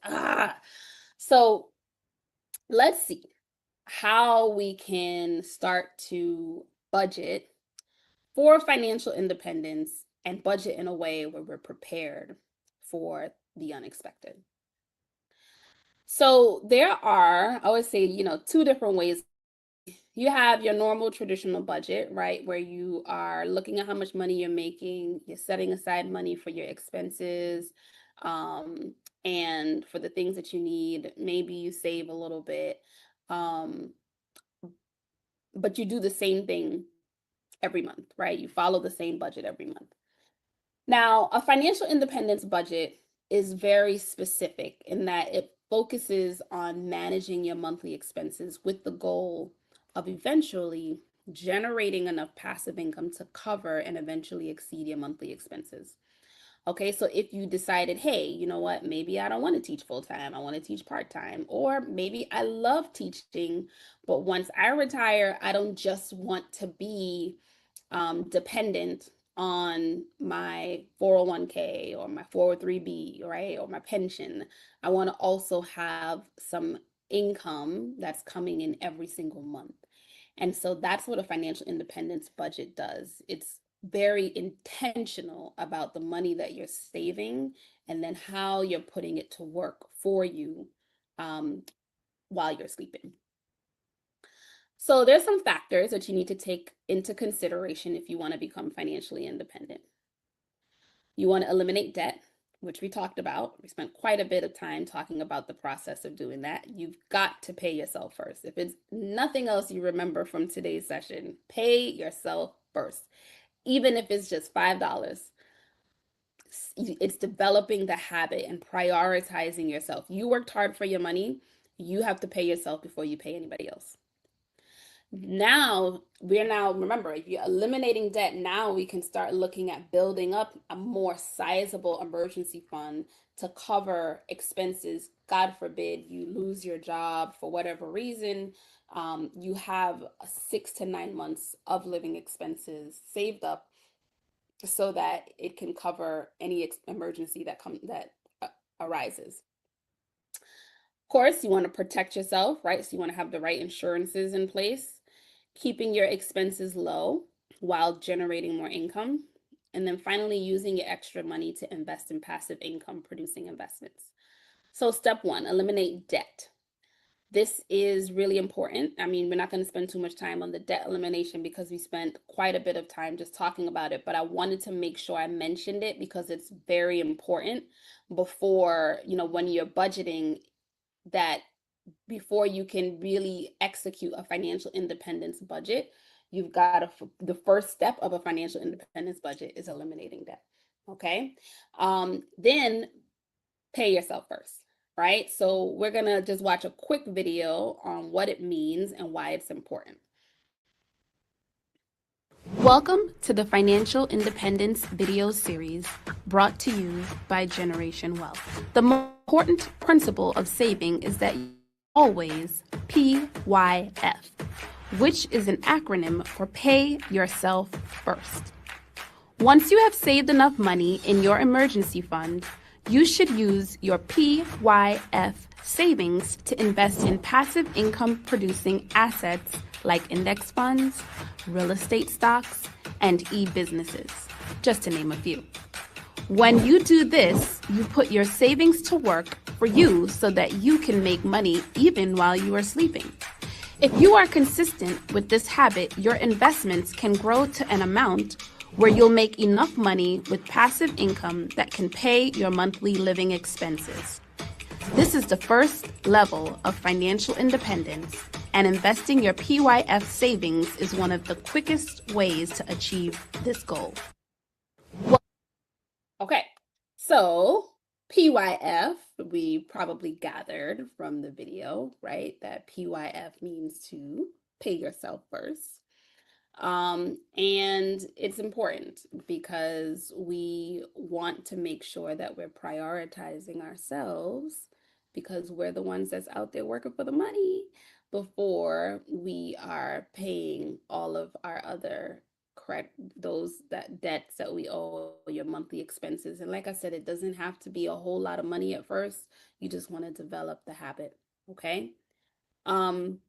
So let's see. how we can start to budget for financial independence and budget in a way where we're prepared for the unexpected. So there are, I would say, two different ways. You have your normal traditional budget, right? Where you are looking at how much money you're making, you're setting aside money for your expenses, um, and for the things that you need. Maybe you save a little bit, um, but you do the same thing every month, right? You follow the same budget every month. Now, a financial independence budget is very specific in that it focuses on managing your monthly expenses with the goal of eventually generating enough passive income to cover and eventually exceed your monthly expenses. Okay, so if you decided, hey, you know what, maybe I don't want to teach full time, I want to teach part time, or maybe I love teaching, but once I retire, I don't just want to be dependent on my 401k or my 403b, right? Or my pension. I want to also have some income that's coming in every single month. And so that's what a financial independence budget does. It's very intentional about the money that you're saving and then how you're putting it to work for you um, while you're sleeping. So there's some factors that you need to take into consideration if you want to become financially independent. You want to eliminate debt, which we talked about. We spent quite a bit of time talking about the process of doing that. You've got to pay yourself first. If it's nothing else you remember from today's session, pay yourself first. Even if it's just $5, it's developing the habit and prioritizing yourself. You worked hard for your money. You have to pay yourself before you pay anybody else. Now remember, if you're eliminating debt, now we can start looking at building up a more sizable emergency fund to cover expenses. God forbid you lose your job for whatever reason. You have 6 to 9 months of living expenses saved up so that it can cover any emergency that arises. Of course, you want to protect yourself, right? So you want to have the right insurances in place, keeping your expenses low while generating more income, and then finally using your extra money to invest in passive income producing investments. So, step one, eliminate debt. This is really important. I mean, we're not going to spend too much time on the debt elimination because we spent quite a bit of time just talking about it, but I wanted to make sure I mentioned it because it's very important before, when you're budgeting, that before you can really execute a financial independence budget, you've got to, the first step of a financial independence budget is eliminating debt. Okay. Then pay yourself first, right? So we're going to just watch a quick video on what it means and why it's important. Welcome to the Financial Independence video series brought to you by Generation Wealth. The most important principle of saving is that you always PYF, which is an acronym for Pay Yourself First. Once you have saved enough money in your emergency fund, you should use your PYF savings to invest in passive income producing assets like index funds, real estate stocks, and e-businesses, just to name a few. When you do this, you put your savings to work for you so that you can make money even while you are sleeping. If you are consistent with this habit, your investments can grow to an amount where you'll make enough money with passive income that can pay your monthly living expenses. This is the first level of financial independence, and investing your PYF savings is one of the quickest ways to achieve this goal. Okay, so PYF, we probably gathered from the video, right? That PYF means to pay yourself first. And it's important because we want to make sure that we're prioritizing ourselves because we're the ones that's out there working for the money before we are paying all of our other that debts that we owe, your monthly expenses. And like I said, it doesn't have to be a whole lot of money at first. You just want to develop the habit, okay? Um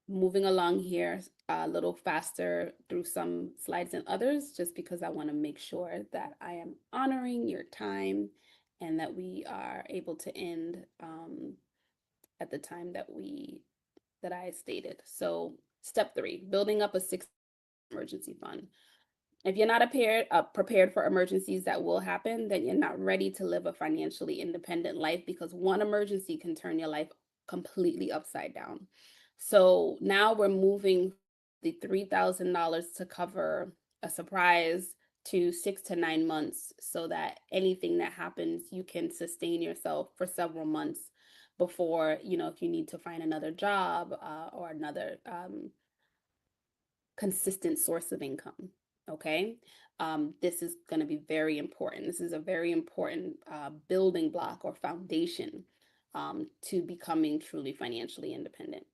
moving along here a little faster through some slides than others, just because I want to make sure that I am honoring your time and that we are able to end at the time that I stated. So step 3, building up a 6 emergency fund. If you're not prepared for emergencies that will happen, then you're not ready to live a financially independent life, because one emergency can turn your life completely upside down. So now we're moving the $3,000 to cover a surprise to 6 to 9 months, so that anything that happens, you can sustain yourself for several months before, if you need to find another job, or another consistent source of income. Okay. This is going to be very important. This is a very important building block or foundation to becoming truly financially independent.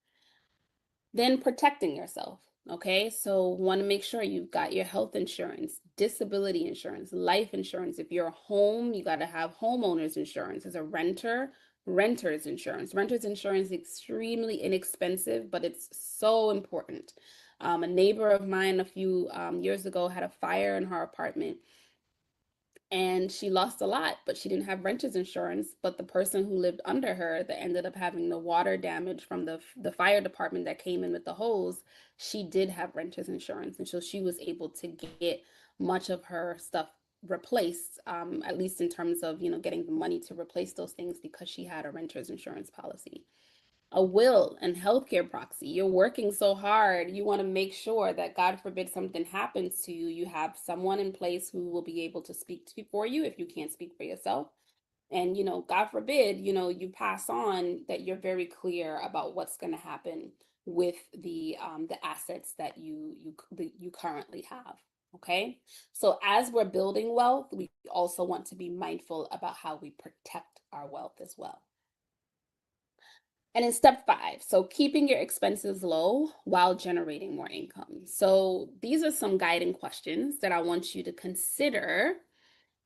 Then protecting yourself. Okay, so want to make sure you've got your health insurance, disability insurance, life insurance. If you're a home, you got to have homeowners insurance. As a renter, renter's insurance. Renter's insurance is extremely inexpensive, but it's so important. A neighbor of mine a few years ago had a fire in her apartment, and she lost a lot, but she didn't have renter's insurance. But the person who lived under her, that ended up having the water damage from the fire department that came in with the hose, she did have renter's insurance, and so she was able to get much of her stuff replaced, at least in terms of getting the money to replace those things, because she had a renter's insurance policy. A will and healthcare proxy. You're working so hard. You want to make sure that, God forbid, something happens to you, you have someone in place who will be able to speak for you if you can't speak for yourself. And, God forbid, you pass on, that you're very clear about what's going to happen with the assets that you currently have. Okay. So as we're building wealth, we also want to be mindful about how we protect our wealth as well. And in step 5, so keeping your expenses low while generating more income. So these are some guiding questions that I want you to consider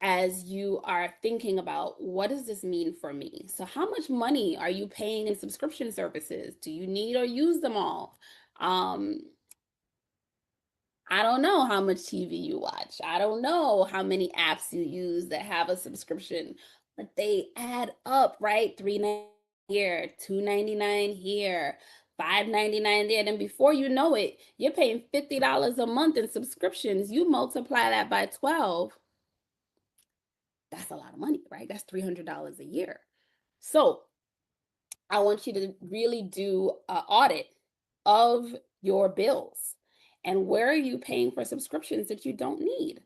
as you are thinking about, what does this mean for me? So how much money are you paying in subscription services? Do you need or use them all? Um, I don't know how much TV you watch. I don't know how many apps you use that have a subscription, but they add up, right? 3.99 here, 2.99 here, 5.99 there. And before you know it, you're paying $50 a month in subscriptions. You multiply that by 12. That's a lot of money, right? That's $300 a year. So I want you to really do an audit of your bills, and where are you paying for subscriptions that you don't need?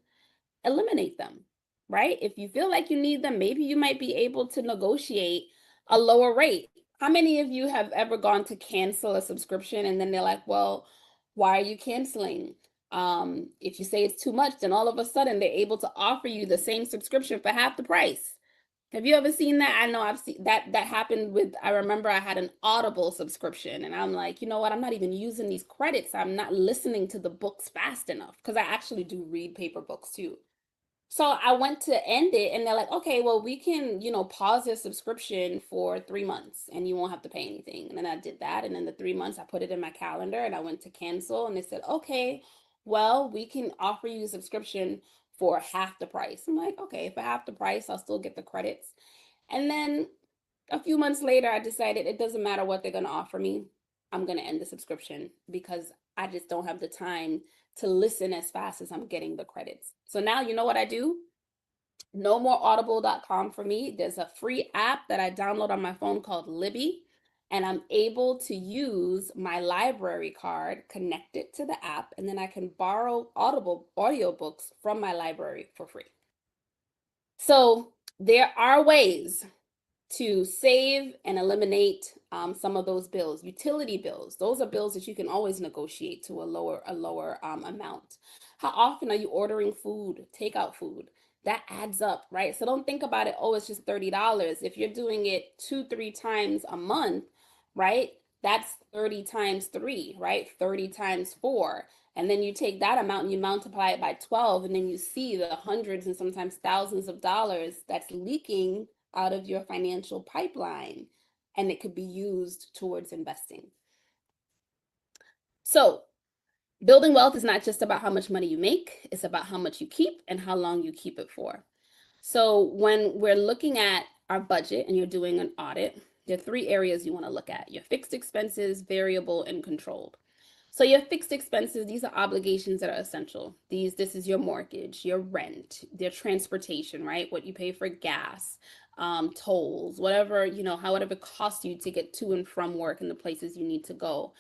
Eliminate them, right? If you feel like you need them, maybe you might be able to negotiate a lower rate. How many of you have ever gone to cancel a subscription and then they're like, well, why are you canceling? If you say it's too much, then all of a sudden they're able to offer you the same subscription for half the price. Have you ever seen that? I know I've seen that happened with, I remember I had an Audible subscription, and I'm like, you know what? I'm not even using these credits. I'm not listening to the books fast enough, because I actually do read paper books too. So I went to end it, and they're like, okay, well, we can, pause your subscription for 3 months and you won't have to pay anything. And then I did that. And then the 3 months, I put it in my calendar and I went to cancel, and they said, okay, well, we can offer you a subscription for half the price. I'm like, okay, for half the price, I'll still get the credits. And then a few months later, I decided it doesn't matter what they're going to offer me. I'm going to end the subscription, because I just don't have the time to listen as fast as I'm getting the credits. So now, you know what I do? No more audible.com for me. There's a free app that I download on my phone called Libby, and I'm able to use my library card, connect it to the app, and then I can borrow Audible audiobooks from my library for free. So there are ways to save and eliminate some of those bills. Utility bills, those are bills that you can always negotiate to a lower amount. How often are you ordering food, takeout food? That adds up, right? So don't think about it, oh, it's just $30. If you're doing it 2-3 times a month, right? That's 30 times 3, right? 30 times 4. And then you take that amount and you multiply it by 12, and then you see the hundreds and sometimes thousands of dollars that's leaking out of your financial pipeline, and it could be used towards investing. So, building wealth is not just about how much money you make, it's about how much you keep and how long you keep it for. So, when we're looking at our budget and you're doing an audit, there are three areas you want to look at: your fixed expenses, variable, and controlled. So your fixed expenses, these are obligations that are essential. This is your mortgage, your rent, their transportation, right? What you pay for gas, tolls, whatever, however it costs you to get to and from work and the places you need to go.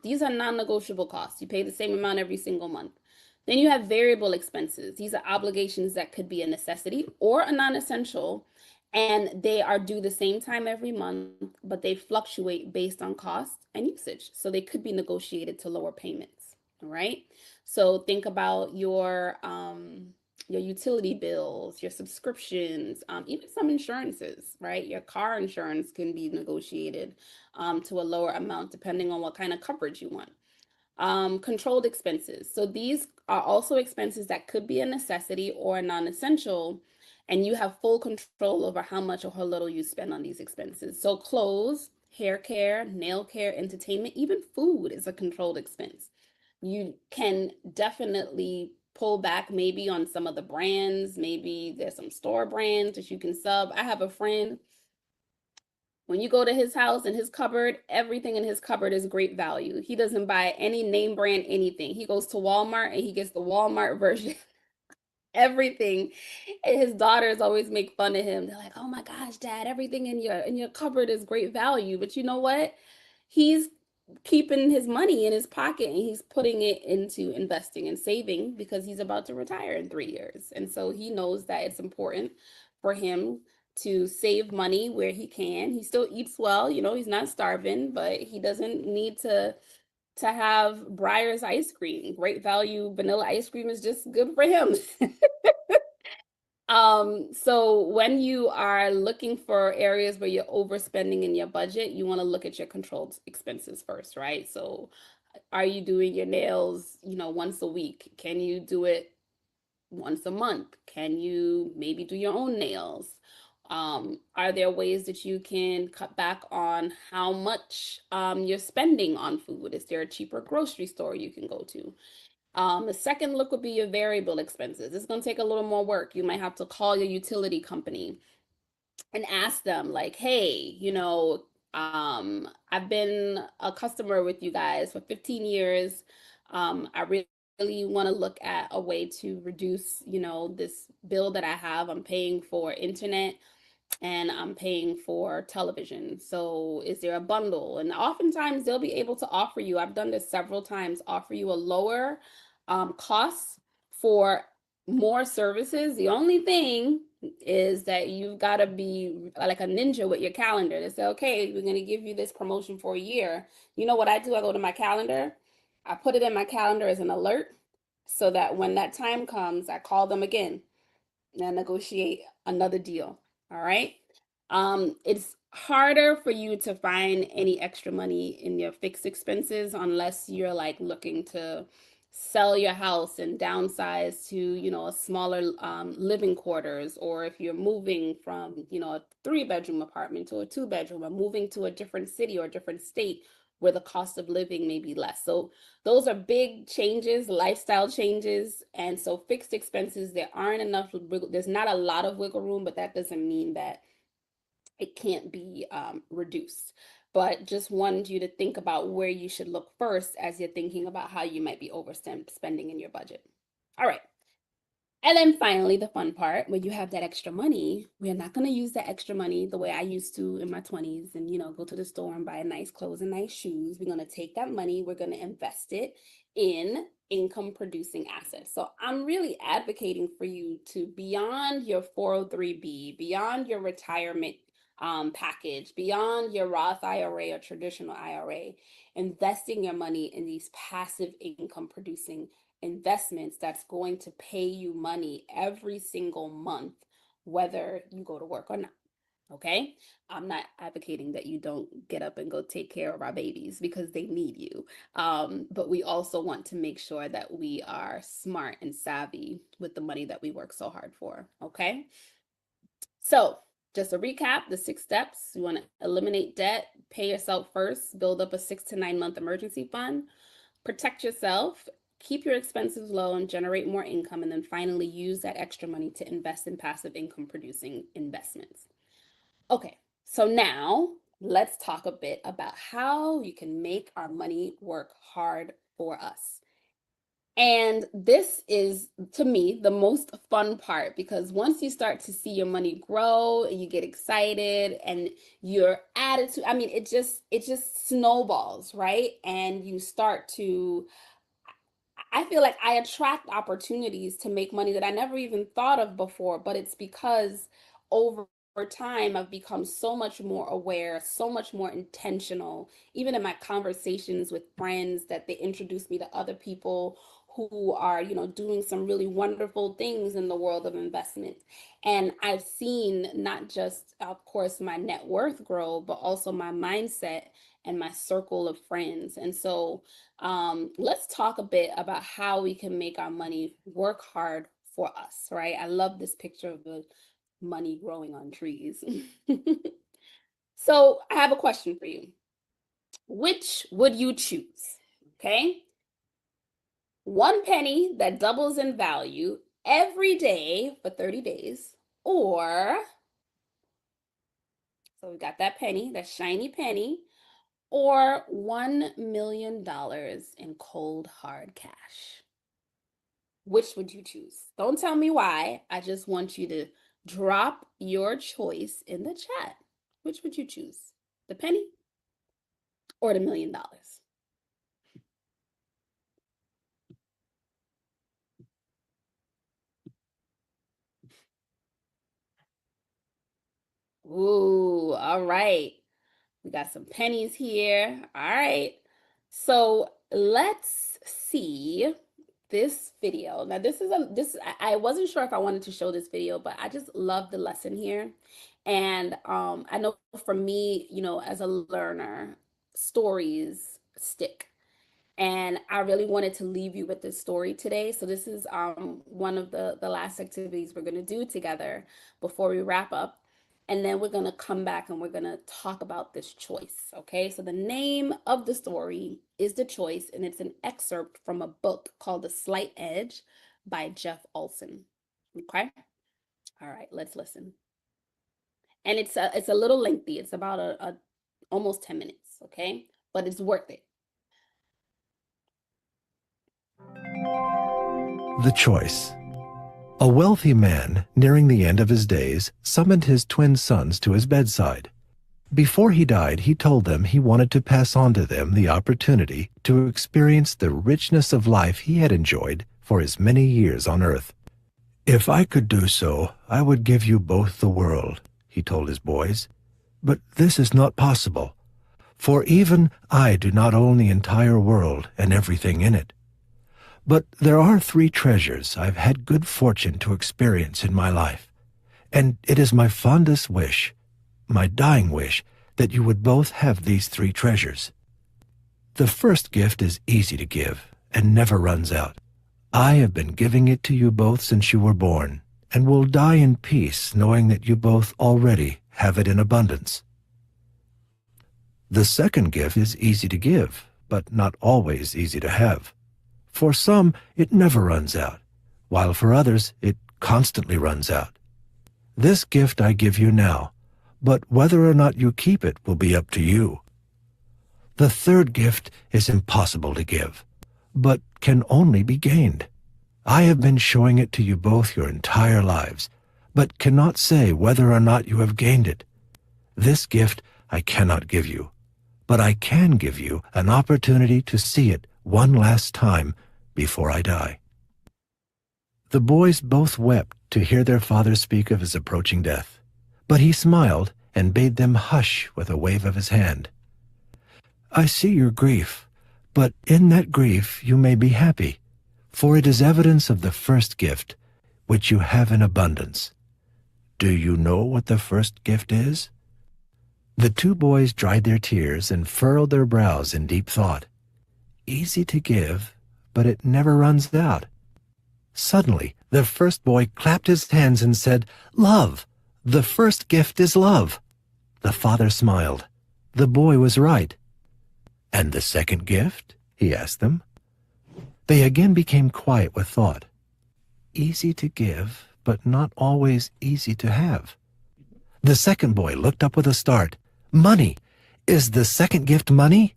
These are non-negotiable costs. You pay the same amount every single month. Then you have variable expenses. These are obligations that could be a necessity or a non-essential, and they are due the same time every month, but they fluctuate based on cost and usage. So they could be negotiated to lower payments. All right. So think about your utility bills, your subscriptions, even some insurances, right? Your car insurance can be negotiated to a lower amount depending on what kind of coverage you want. Controlled expenses. So these are also expenses that could be a necessity or a non-essential, and you have full control over how much or how little you spend on these expenses. So clothes, hair care, nail care, entertainment, even food is a controlled expense. You can definitely pull back maybe on some of the brands. Maybe there's some store brands that you can sub. I have a friend, when you go to his house and his cupboard, everything in his cupboard is great value. He doesn't buy any name brand anything. He goes to Walmart and he gets the Walmart version. Everything. And his daughters always make fun of him. They're like, "Oh my gosh, dad, everything in your cupboard is great value." But you know what? He's keeping his money in his pocket and he's putting it into investing and saving because he's about to retire in 3 years. And so he knows that it's important for him to save money where he can. He still eats well, he's not starving, but he doesn't need to have Breyer's ice cream. Great value vanilla ice cream is just good for him. So when you are looking for areas where you're overspending in your budget, you want to look at your controlled expenses first, right? So are you doing your nails, once a week? Can you do it once a month? Can you maybe do your own nails? Are there ways that you can cut back on how much you're spending on food? Is there a cheaper grocery store you can go to? The second look would be your variable expenses. It's going to take a little more work. You might have to call your utility company and ask them, like, hey, I've been a customer with you guys for 15 years. I really want to look at a way to reduce, this bill that I have. I'm paying for internet and I'm paying for television. So is there a bundle? And oftentimes they'll be able to offer you, I've done this several times, offer you a lower cost for more services. The only thing is that you've got to be like a ninja with your calendar. They say, okay, we're going to give you this promotion for a year. You know what I do? I go to my calendar, I put it in my calendar as an alert so that when that time comes, I call them again and negotiate another deal. All right. It's harder for you to find any extra money in your fixed expenses unless you're like looking to sell your house and downsize to, a smaller living quarters, or if you're moving from, a 3 bedroom apartment to a 2 bedroom, or moving to a different city or a different state where the cost of living may be less. So those are big changes, lifestyle changes. And so fixed expenses, there aren't enough, there's not a lot of wiggle room, but that doesn't mean that it can't be reduced. But just wanted you to think about where you should look first as you're thinking about how you might be overspending in your budget. All right. And then finally, the fun part, when you have that extra money, we're not going to use that extra money the way I used to in my 20s and, go to the store and buy nice clothes and nice shoes. We're going to take that money, we're going to invest it in income producing assets. So I'm really advocating for you to, beyond your 403B, beyond your retirement package, beyond your Roth IRA or traditional IRA, investing your money in these passive income producing investments that's going to pay you money every single month, whether you go to work or not. Okay. I'm not advocating that you don't get up and go take care of our babies because they need you. But we also want to make sure that we are smart and savvy with the money that we work so hard for. Okay. So Just a recap, the 6 steps. You want to eliminate debt, pay yourself first, build up a 6 to 9 month emergency fund, protect yourself, keep your expenses low and generate more income, and then finally use that extra money to invest in passive income producing investments. Okay, so now let's talk a bit about how you can make our money work hard for us. And this is, to me, the most fun part because once you start to see your money grow, you get excited and your attitude, I mean, it just snowballs, right? And you start to I feel like I attract opportunities to make money that I never even thought of before, but it's because over time I've become so much more aware, so much more intentional, even in my conversations with friends that they introduce me to other people who are, doing some really wonderful things in the world of investment. And I've seen not just, of course, my net worth grow, but also my mindset and my circle of friends. And so let's talk a bit about how we can make our money work hard for us, right? I love this picture of the money growing on trees. So I have a question for you. Which would you choose? Okay. One penny that doubles in value every day for 30 days, or, so we got that penny, that shiny penny, or $1 million in cold hard cash. Which would you choose? Don't tell me why. I just want you to drop your choice in the chat. Which would you choose? The penny or the $1 million? Ooh, all right. We got some pennies here. All right. So let's see this video. Now I wasn't sure if I wanted to show this video, but I just love the lesson here. And I know for me, as a learner, stories stick. And I really wanted to leave you with this story today. So this is one of the last activities we're going to do together before we wrap up. And then we're going to come back and we're going to talk about this choice. Okay. So the name of the story is The Choice, and it's an excerpt from a book called The Slight Edge by Jeff Olson. Okay. All right. Let's listen. And it's a little lengthy. It's about a almost 10 minutes. Okay. But it's worth it. The Choice. A wealthy man, nearing the end of his days, summoned his twin sons to his bedside. Before he died, he told them he wanted to pass on to them the opportunity to experience the richness of life he had enjoyed for his many years on earth. "If I could do so, I would give you both the world," he told his boys. "But this is not possible, for even I do not own the entire world and everything in it. But there are 3 treasures I've had good fortune to experience in my life, and it is my fondest wish, my dying wish, that you would both have these 3 treasures. The first gift is easy to give and never runs out. I have been giving it to you both since you were born, and will die in peace knowing that you both already have it in abundance. The second gift is easy to give, but not always easy to have. For some, it never runs out, while for others, it constantly runs out. This gift I give you now, but whether or not you keep it will be up to you. The third gift is impossible to give, but can only be gained. I have been showing it to you both your entire lives, but cannot say whether or not you have gained it. This gift I cannot give you, but I can give you an opportunity to see it one last time before I die." The boys both wept to hear their father speak of his approaching death, but he smiled and bade them hush with a wave of his hand. "I see your grief, but in that grief you may be happy, for it is evidence of the first gift, which you have in abundance. Do you know what the first gift is?" The 2 boys dried their tears and furrowed their brows in deep thought. Easy to give, but it never runs out. Suddenly, the first boy clapped his hands and said, "Love! The first gift is love. The father smiled. The boy was right. And the second gift? He asked them. They again became quiet with thought. Easy to give, but not always easy to have. The second boy looked up with a start. Money! Is the second gift money?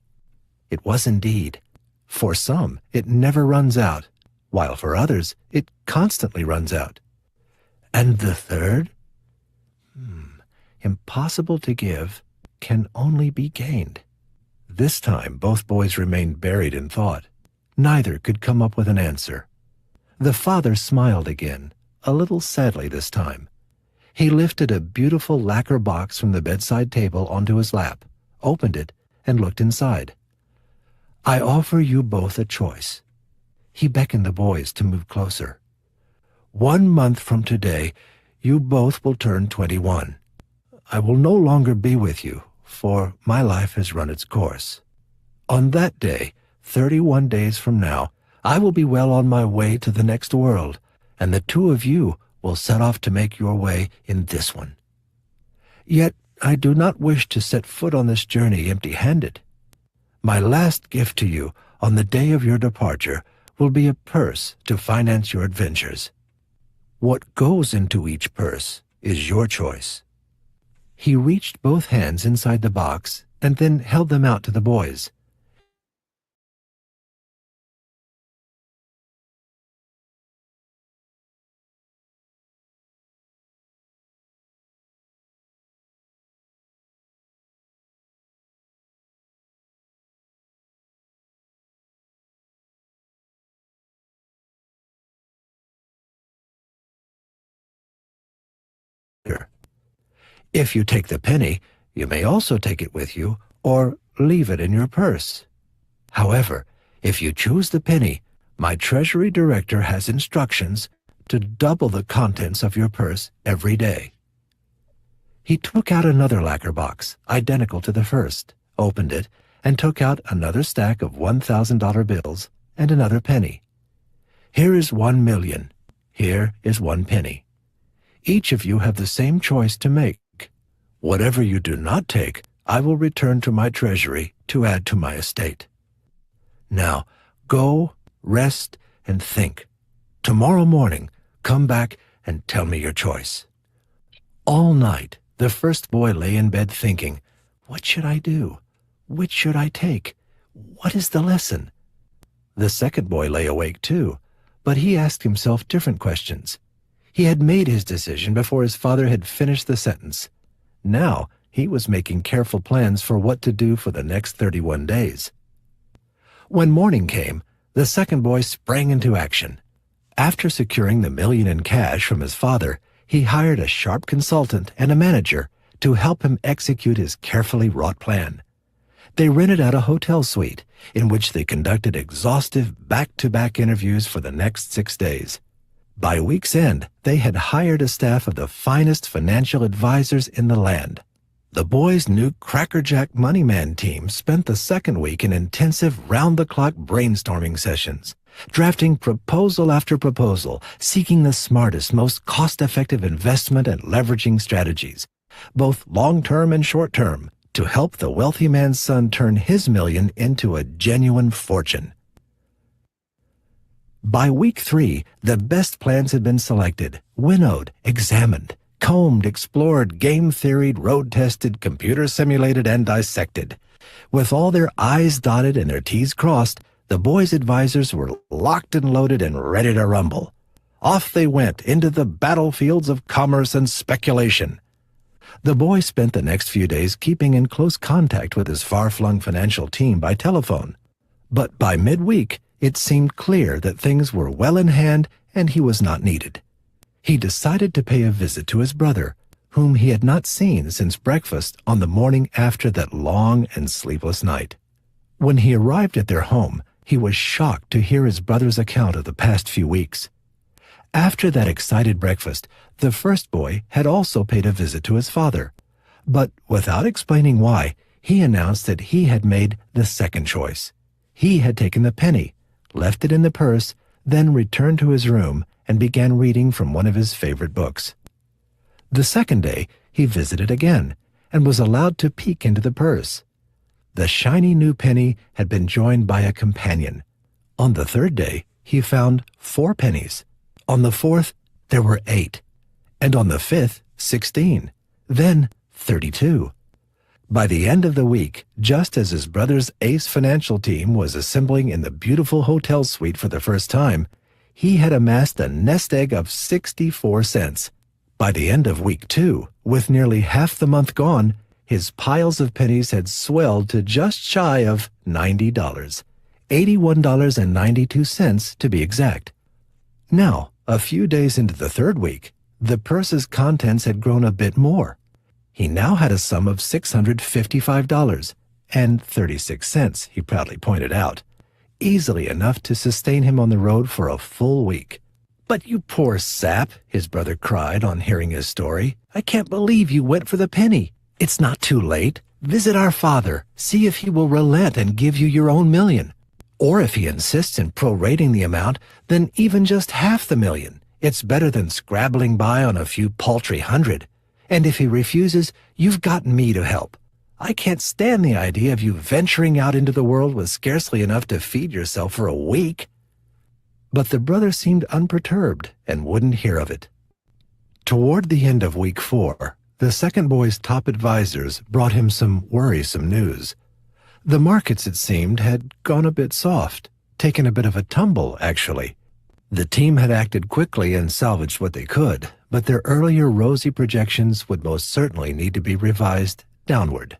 It was indeed. For some, it never runs out, while for others, it constantly runs out. And the third? Impossible to give, can only be gained. This time, both boys remained buried in thought. Neither could come up with an answer. The father smiled again, a little sadly this time. He lifted a beautiful lacquer box from the bedside table onto his lap, opened it, and looked inside. I offer you both a choice. He beckoned the boys to move closer. 1 month from today, you both will turn 21. I will no longer be with you, for my life has run its course. On that day, 31 days from now, I will be well on my way to the next world, and the two of you will set off to make your way in this one. Yet I do not wish to set foot on this journey empty-handed. My last gift to you on the day of your departure will be a purse to finance your adventures. What goes into each purse is your choice. He reached both hands inside the box and then held them out to the boys. If you take the penny, you may also take it with you or leave it in your purse. However, if you choose the penny, my Treasury Director has instructions to double the contents of your purse every day. He took out another lacquer box, identical to the first, opened it, and took out another stack of $1,000 bills and another penny. Here is 1 million. Here is 1 penny. Each of you have the same choice to make. Whatever you do not take, I will return to my treasury to add to my estate. Now, go, rest, and think. Tomorrow morning, come back and tell me your choice. All night, the first boy lay in bed thinking, what should I do? Which should I take? What is the lesson? The second boy lay awake too, but he asked himself different questions. He had made his decision before his father had finished the sentence. Now he was making careful plans for what to do for the next 31 days. When morning came, the second boy sprang into action. After securing the million in cash from his father, he hired a sharp consultant and a manager to help him execute his carefully wrought plan. They rented out a hotel suite in which they conducted exhaustive back-to-back interviews for the next 6 days. By week's end, they had hired a staff of the finest financial advisors in the land. The boys' new crackerjack money man team spent the second week in intensive round-the-clock brainstorming sessions, drafting proposal after proposal, seeking the smartest, most cost-effective investment and leveraging strategies, both long-term and short-term, to help the wealthy man's son turn his million into a genuine fortune. By week 3, the best plans had been selected, winnowed, examined, combed, explored, game-theoried, road-tested, computer-simulated, and dissected. With all their I's dotted and their T's crossed, the boys' advisors were locked and loaded and ready to rumble. Off they went into the battlefields of commerce and speculation. The boy spent the next few days keeping in close contact with his far-flung financial team by telephone. But by midweek, it seemed clear that things were well in hand and he was not needed. He decided to pay a visit to his brother, whom he had not seen since breakfast on the morning after that long and sleepless night. When he arrived at their home, he was shocked to hear his brother's account of the past few weeks. After that excited breakfast, the first boy had also paid a visit to his father. But without explaining why, he announced that he had made the second choice. He had taken the penny, left it in the purse, then returned to his room and began reading from one of his favorite books. The second day, he visited again and was allowed to peek into the purse. The shiny new penny had been joined by a companion. On the third day, he found 4 pennies. On the fourth, there were 8. And on the fifth, 16. Then 32. By the end of the week, just as his brother's ace financial team was assembling in the beautiful hotel suite for the first time, he had amassed a nest egg of 64 cents. By the end of week 2, with nearly half the month gone, his piles of pennies had swelled to just shy of $90. $81.92 to be exact. Now, a few days into the third week, the purse's contents had grown a bit more. He now had a sum of $655.36, he proudly pointed out, easily enough to sustain him on the road for a full week. "But you poor sap," his brother cried on hearing his story. "I can't believe you went for the penny. It's not too late. Visit our father. See if he will relent and give you your own million. Or if he insists in prorating the amount, then even just half the million. It's better than scrabbling by on a few paltry hundred. And if he refuses, you've got me to help. I can't stand the idea of you venturing out into the world with scarcely enough to feed yourself for a week." But the brother seemed unperturbed and wouldn't hear of it. Toward the end of week 4, the second boy's top advisors brought him some worrisome news. The markets, it seemed, had gone a bit soft, taken a bit of a tumble, actually. The team had acted quickly and salvaged what they could, but their earlier rosy projections would most certainly need to be revised downward.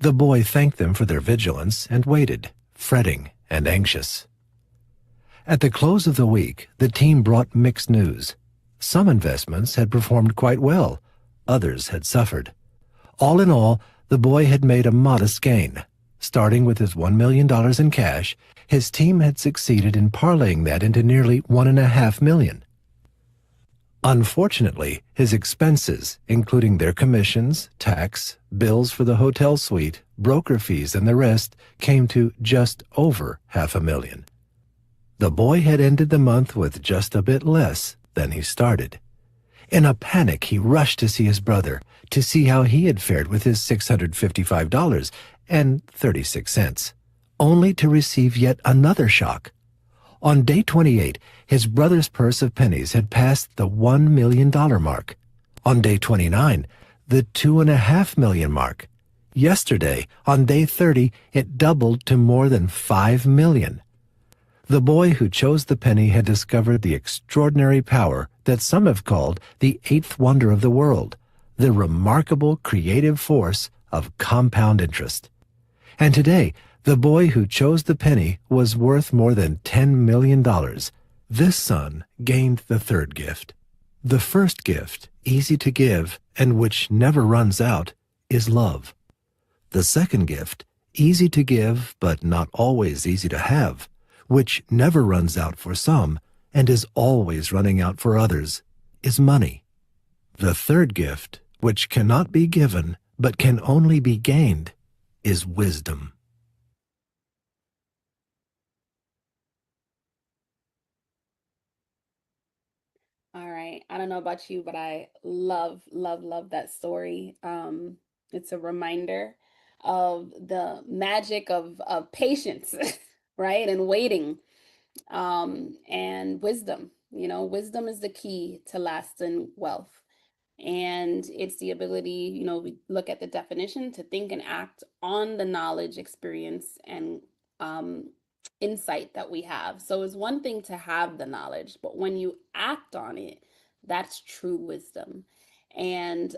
The boy thanked them for their vigilance and waited, fretting and anxious. At the close of the week, the team brought mixed news. Some investments had performed quite well, others had suffered. All in all, the boy had made a modest gain. Starting with his $1 million in cash, his team had succeeded in parlaying that into nearly $1.5 million. Unfortunately, his expenses, including their commissions, tax, bills for the hotel suite, broker fees, and the rest, came to just over $500,000. The boy had ended the month with just a bit less than he started. In a panic, he rushed to see his brother, to see how he had fared with his $655.36, only to receive yet another shock. On day 28, his brother's purse of pennies had passed the $1 million mark. On day 29, the $2.5 million mark. Yesterday, on day 30, it doubled to more than $5 million. The boy who chose the penny had discovered the extraordinary power that some have called the eighth wonder of the world, the remarkable creative force of compound interest. And today, the boy who chose the penny was worth more than $10 million. This son gained the third gift. The first gift, easy to give and which never runs out, is love. The second gift, easy to give but not always easy to have, which never runs out for some and is always running out for others, is money. The third gift, which cannot be given but can only be gained, is wisdom. All right. I don't know about you, but I love, love, love that story. It's a reminder of the magic of patience, right? And waiting, and wisdom. You know, wisdom is the key to lasting wealth. And it's the ability, we look at the definition, to think and act on the knowledge, experience, and um, insight that we have. So it's one thing to have the knowledge, but when you act on it, that's true wisdom. And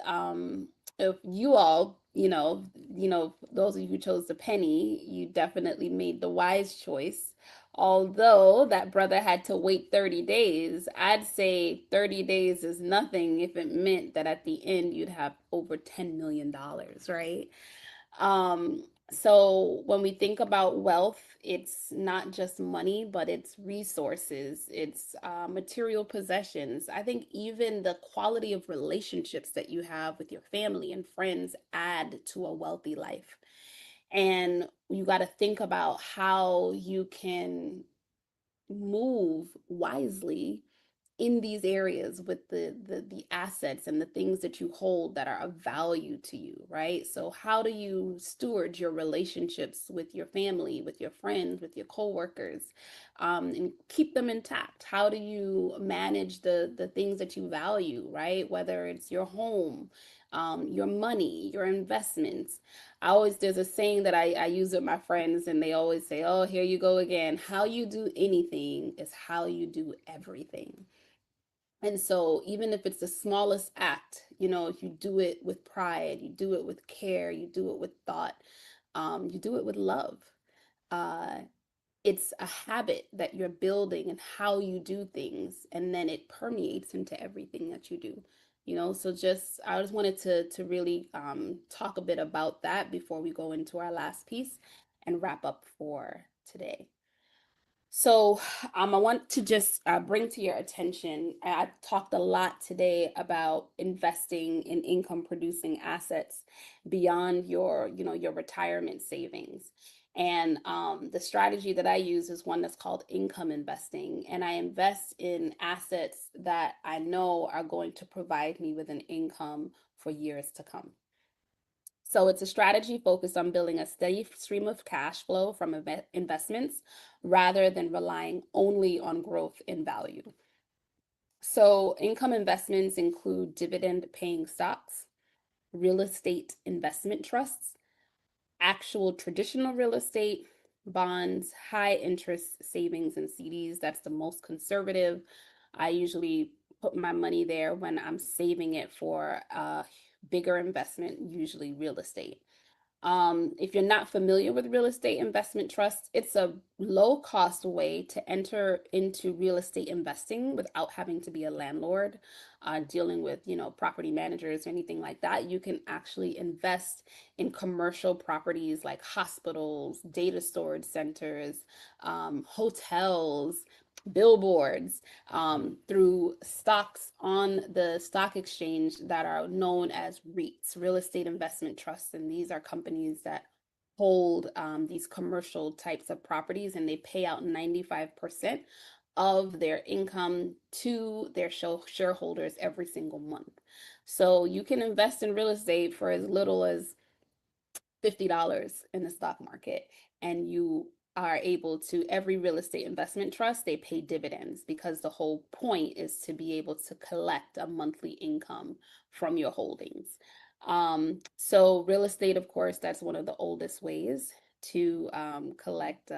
if you all, those of you who chose the penny, you definitely made the wise choice. Although that brother had to wait 30 days, I'd say 30 days is nothing if it meant that at the end you'd have over $10 million, right? So when we think about wealth, it's not just money, but it's resources, it's material possessions. I think even the quality of relationships that you have with your family and friends add to a wealthy life. And you got to think about how you can move wisely in these areas with the assets and the things that you hold that are of value to you, right? So how do you steward your relationships with your family, with your friends, with your coworkers, and keep them intact? How do you manage the things that you value, right? Whether it's your home, your money, your investments. I always, there's a saying that I use with my friends, and they always say, "Oh, here you go again. How you do anything is how you do everything." And so, even if it's the smallest act, if you do it with pride, you do it with care, you do it with thought, you do it with love. Uh, it's a habit that you're building and how you do things, and then it permeates into everything that you do. So just I just wanted to really talk a bit about that before we go into our last piece and wrap up for today. So, I want to just bring to your attention. I've talked a lot today about investing in income producing assets beyond your retirement savings. And the strategy that I use is one that's called income investing. And I invest in assets that I know are going to provide me with an income for years to come. So it's a strategy focused on building a steady stream of cash flow from investments rather than relying only on growth in value. So income investments include dividend paying stocks, real estate investment trusts, actual traditional real estate, bonds, high interest savings, and CDs. That's the most conservative. I usually put my money there when I'm saving it for a bigger investment, usually real estate. If you're not familiar with real estate investment trusts, it's a low cost way to enter into real estate investing without having to be a landlord, dealing with, property managers or anything like that. You can actually invest in commercial properties like hospitals, data storage centers, hotels, billboards, through stocks on the stock exchange that are known as REITs, real estate investment trusts. And these are companies that hold these commercial types of properties, and they pay out 95% of their income to their shareholders every single month. So you can invest in real estate for as little as $50 in the stock market, and you are able to, every real estate investment trust, they pay dividends because the whole point is to be able to collect a monthly income from your holdings. So real estate, of course, that's one of the oldest ways to collect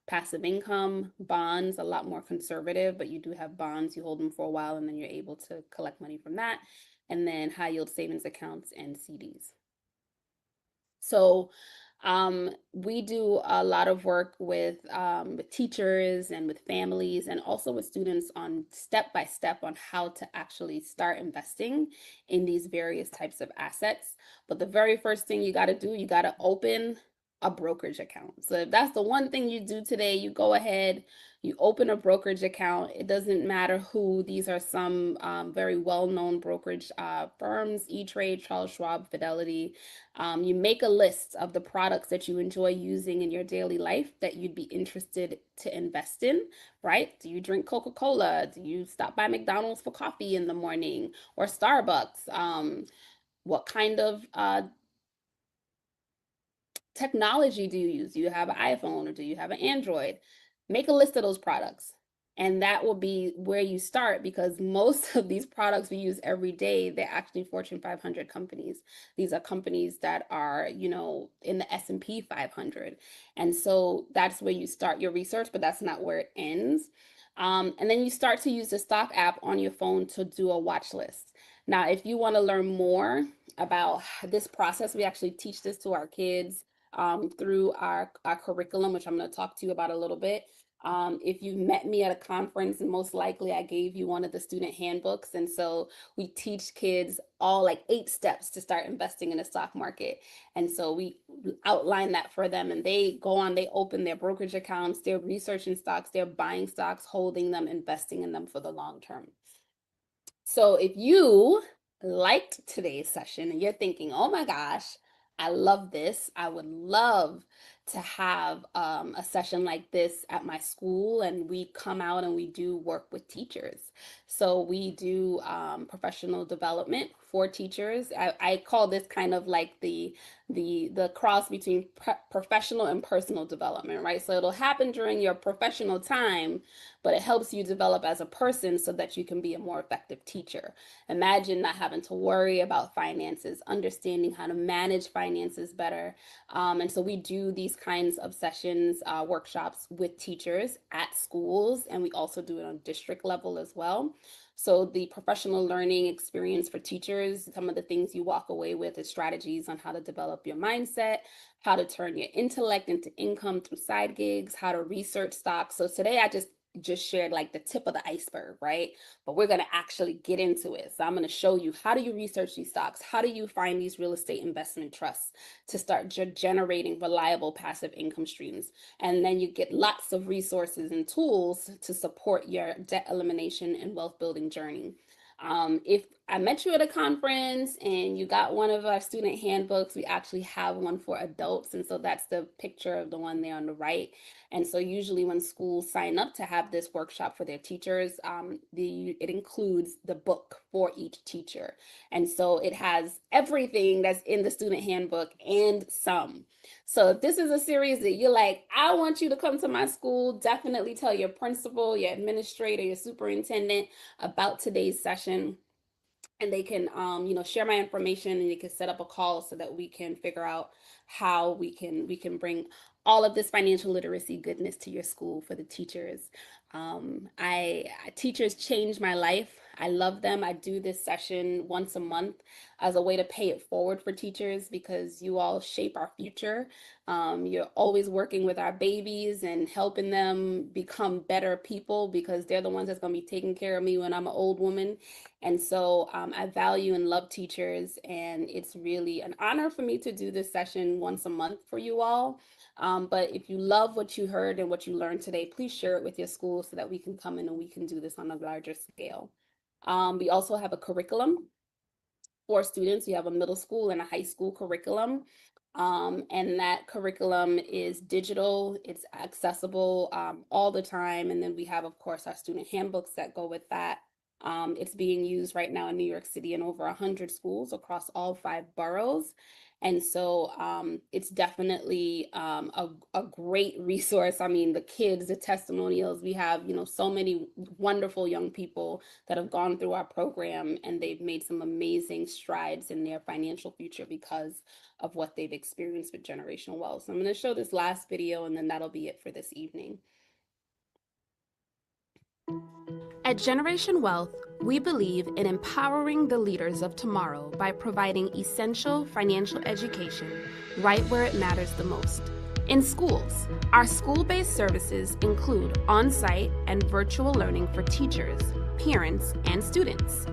passive income. Bonds, a lot more conservative, but you do have bonds, you hold them for a while and then you're able to collect money from that. And then high yield savings accounts and CDs. So we do a lot of work with teachers and with families and also with students on step by step on how to actually start investing in these various types of assets. But the very first thing you got to do, you got to open a brokerage account. So if that's the one thing you do today, you go ahead, you open a brokerage account. It doesn't matter who. These are some very well-known brokerage firms: E-Trade, Charles Schwab, Fidelity. You make a list of the products that you enjoy using in your daily life that you'd be interested to invest in, right? Do you drink Coca-Cola? Do you stop by McDonald's for coffee in the morning or Starbucks? What kind of technology do you use? Do you have an iPhone or do you have an Android? Make a list of those products. And that will be where you start, because most of these products we use every day, they're actually Fortune 500 companies. These are companies that are, in the S&P 500. And so that's where you start your research, but that's not where it ends. And then you start to use the stock app on your phone to do a watch list. Now, if you want to learn more about this process, we actually teach this to our kids through our curriculum, which I'm going to talk to you about a little bit. If you met me at a conference, most likely I gave you one of the student handbooks. And so we teach kids all like 8 steps to start investing in the stock market. And so we outline that for them, and they go on, they open their brokerage accounts, they're researching stocks, they're buying stocks, holding them, investing in them for the long term. So if you liked today's session and you're thinking, oh my gosh, I love this, I would love to have a session like this at my school, and we come out and we do work with teachers. So we do professional development for teachers. I call this kind of like the cross between professional and personal development, right? So it'll happen during your professional time, but it helps you develop as a person so that you can be a more effective teacher. Imagine not having to worry about finances, understanding how to manage finances better. And so we do these kinds of sessions, workshops with teachers at schools, and we also do it on district level as well. So the professional learning experience for teachers, some of the things you walk away with is strategies on how to develop your mindset, how to turn your intellect into income through side gigs, how to research stocks. So today I just shared like the tip of the iceberg, right? But we're going to actually get into it. So I'm going to show you, how do you research these stocks? How do you find these real estate investment trusts to start generating reliable passive income streams? And then you get lots of resources and tools to support your debt elimination and wealth building journey. If I met you at a conference and you got one of our student handbooks, we actually have one for adults. And so that's the picture of the one there on the right. And so usually when schools sign up to have this workshop for their teachers, it includes the book for each teacher. And so it has everything that's in the student handbook and some. So if this is a series that you're like, I want you to come to my school, definitely tell your principal, your administrator, your superintendent about today's session, and they can share my information, and they can set up a call so that we can figure out how we can bring all of this financial literacy goodness to your school for the teachers. I Teachers changed my life. I love them. I do this session once a month as a way to pay it forward for teachers, because you all shape our future. You're always working with our babies and helping them become better people, because they're the ones that's going to be taking care of me when I'm an old woman. And so I value and love teachers, and it's really an honor for me to do this session once a month for you all. But if you love what you heard and what you learned today, please share it with your school so that we can come in and we can do this on a larger scale. We also have a curriculum for students. We have a middle school and a high school curriculum. And that curriculum is digital, it's accessible all the time. And then we have, of course, our student handbooks that go with that. It's being used right now in New York City in over 100 schools across all 5 boroughs. And so it's definitely a great resource. I mean, the kids, the testimonials, we have, so many wonderful young people that have gone through our program, and they've made some amazing strides in their financial future because of what they've experienced with generational wealth. So I'm going to show this last video, and then that'll be it for this evening. At Generation Wealth, we believe in empowering the leaders of tomorrow by providing essential financial education right where it matters the most. In schools, our school-based services include on-site and virtual learning for teachers, parents, and students.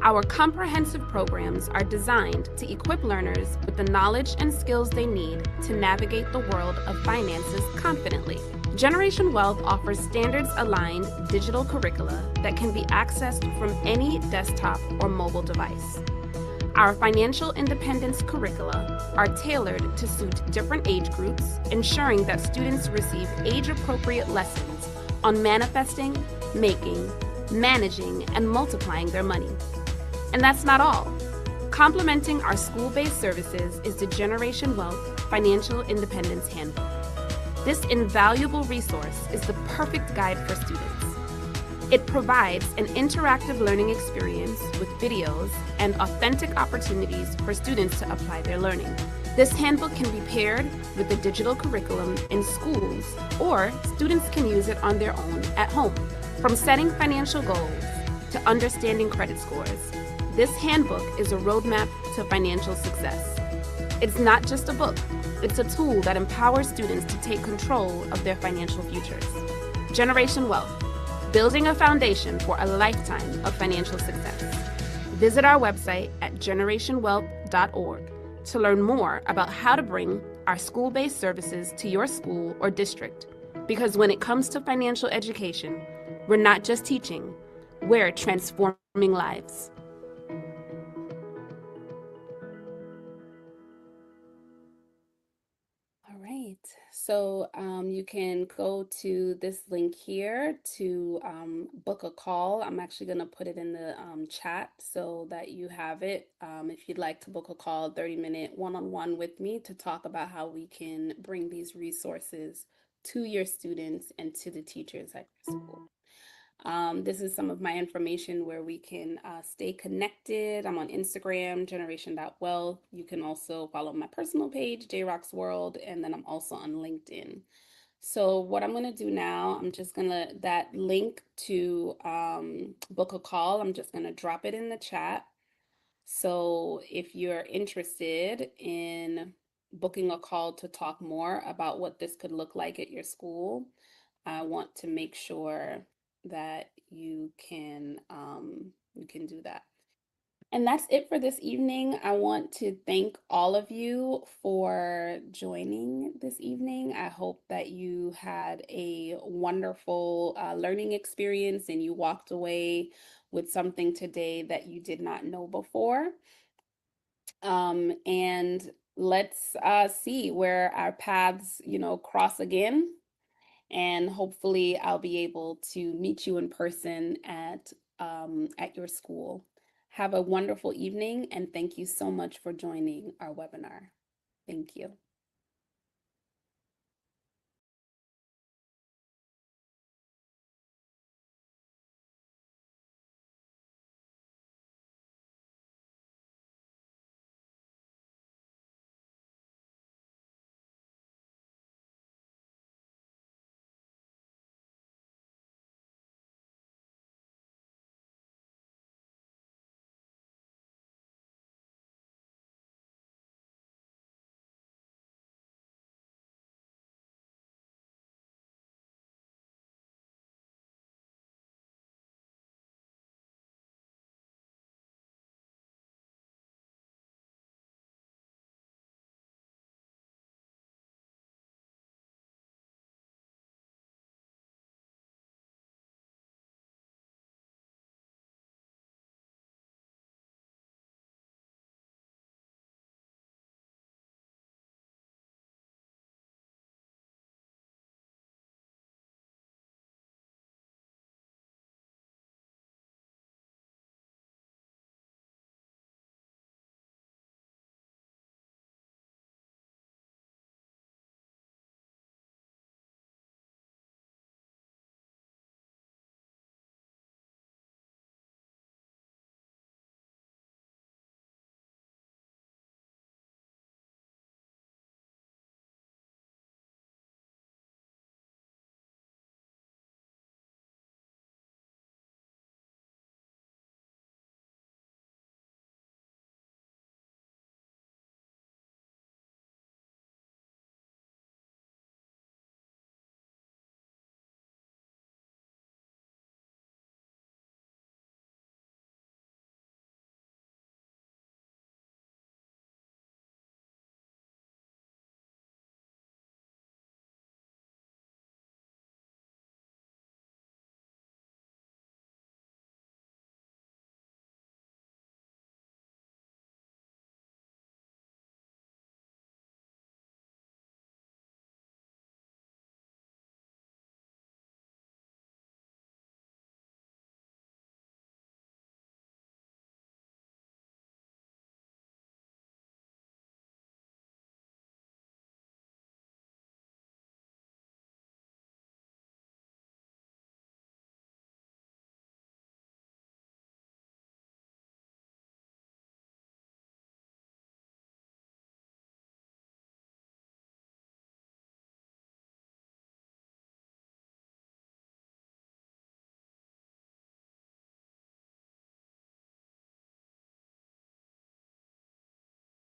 Our comprehensive programs are designed to equip learners with the knowledge and skills they need to navigate the world of finances confidently. Generation Wealth offers standards-aligned digital curricula that can be accessed from any desktop or mobile device. Our financial independence curricula are tailored to suit different age groups, ensuring that students receive age-appropriate lessons on manifesting, making, managing, and multiplying their money. And that's not all. Complementing our school-based services is the Generation Wealth Financial Independence Handbook. This invaluable resource is the perfect guide for students. It provides an interactive learning experience with videos and authentic opportunities for students to apply their learning. This handbook can be paired with the digital curriculum in schools, or students can use it on their own at home. From setting financial goals to understanding credit scores, this handbook is a roadmap to financial success. It's not just a book, it's a tool that empowers students to take control of their financial futures. Generation Wealth, building a foundation for a lifetime of financial success. Visit our website at generationwealth.org to learn more about how to bring our school-based services to your school or district. Because when it comes to financial education, we're not just teaching, we're transforming lives. All right, So you can go to this link here to book a call. I'm actually going to put it in the chat so that you have it. If you'd like to book a call, 30-minute one-on-one with me to talk about how we can bring these resources to your students and to the teachers at your school. This is some of my information where we can stay connected. I'm on Instagram, generation.wealth. You can also follow my personal page, JRock's World, and then I'm also on LinkedIn. So what I'm gonna do now, I'm just gonna, that link to book a call, I'm just gonna drop it in the chat. So if you're interested in booking a call to talk more about what this could look like at your school, I want to make sure that you can do that. And that's it for this evening. I want to thank all of you for joining this evening. I hope that you had a wonderful learning experience and you walked away with something today that you did not know before. And let's see where our paths, cross again. And hopefully, I'll be able to meet you in person at your school. Have a wonderful evening, and thank you so much for joining our webinar. Thank you.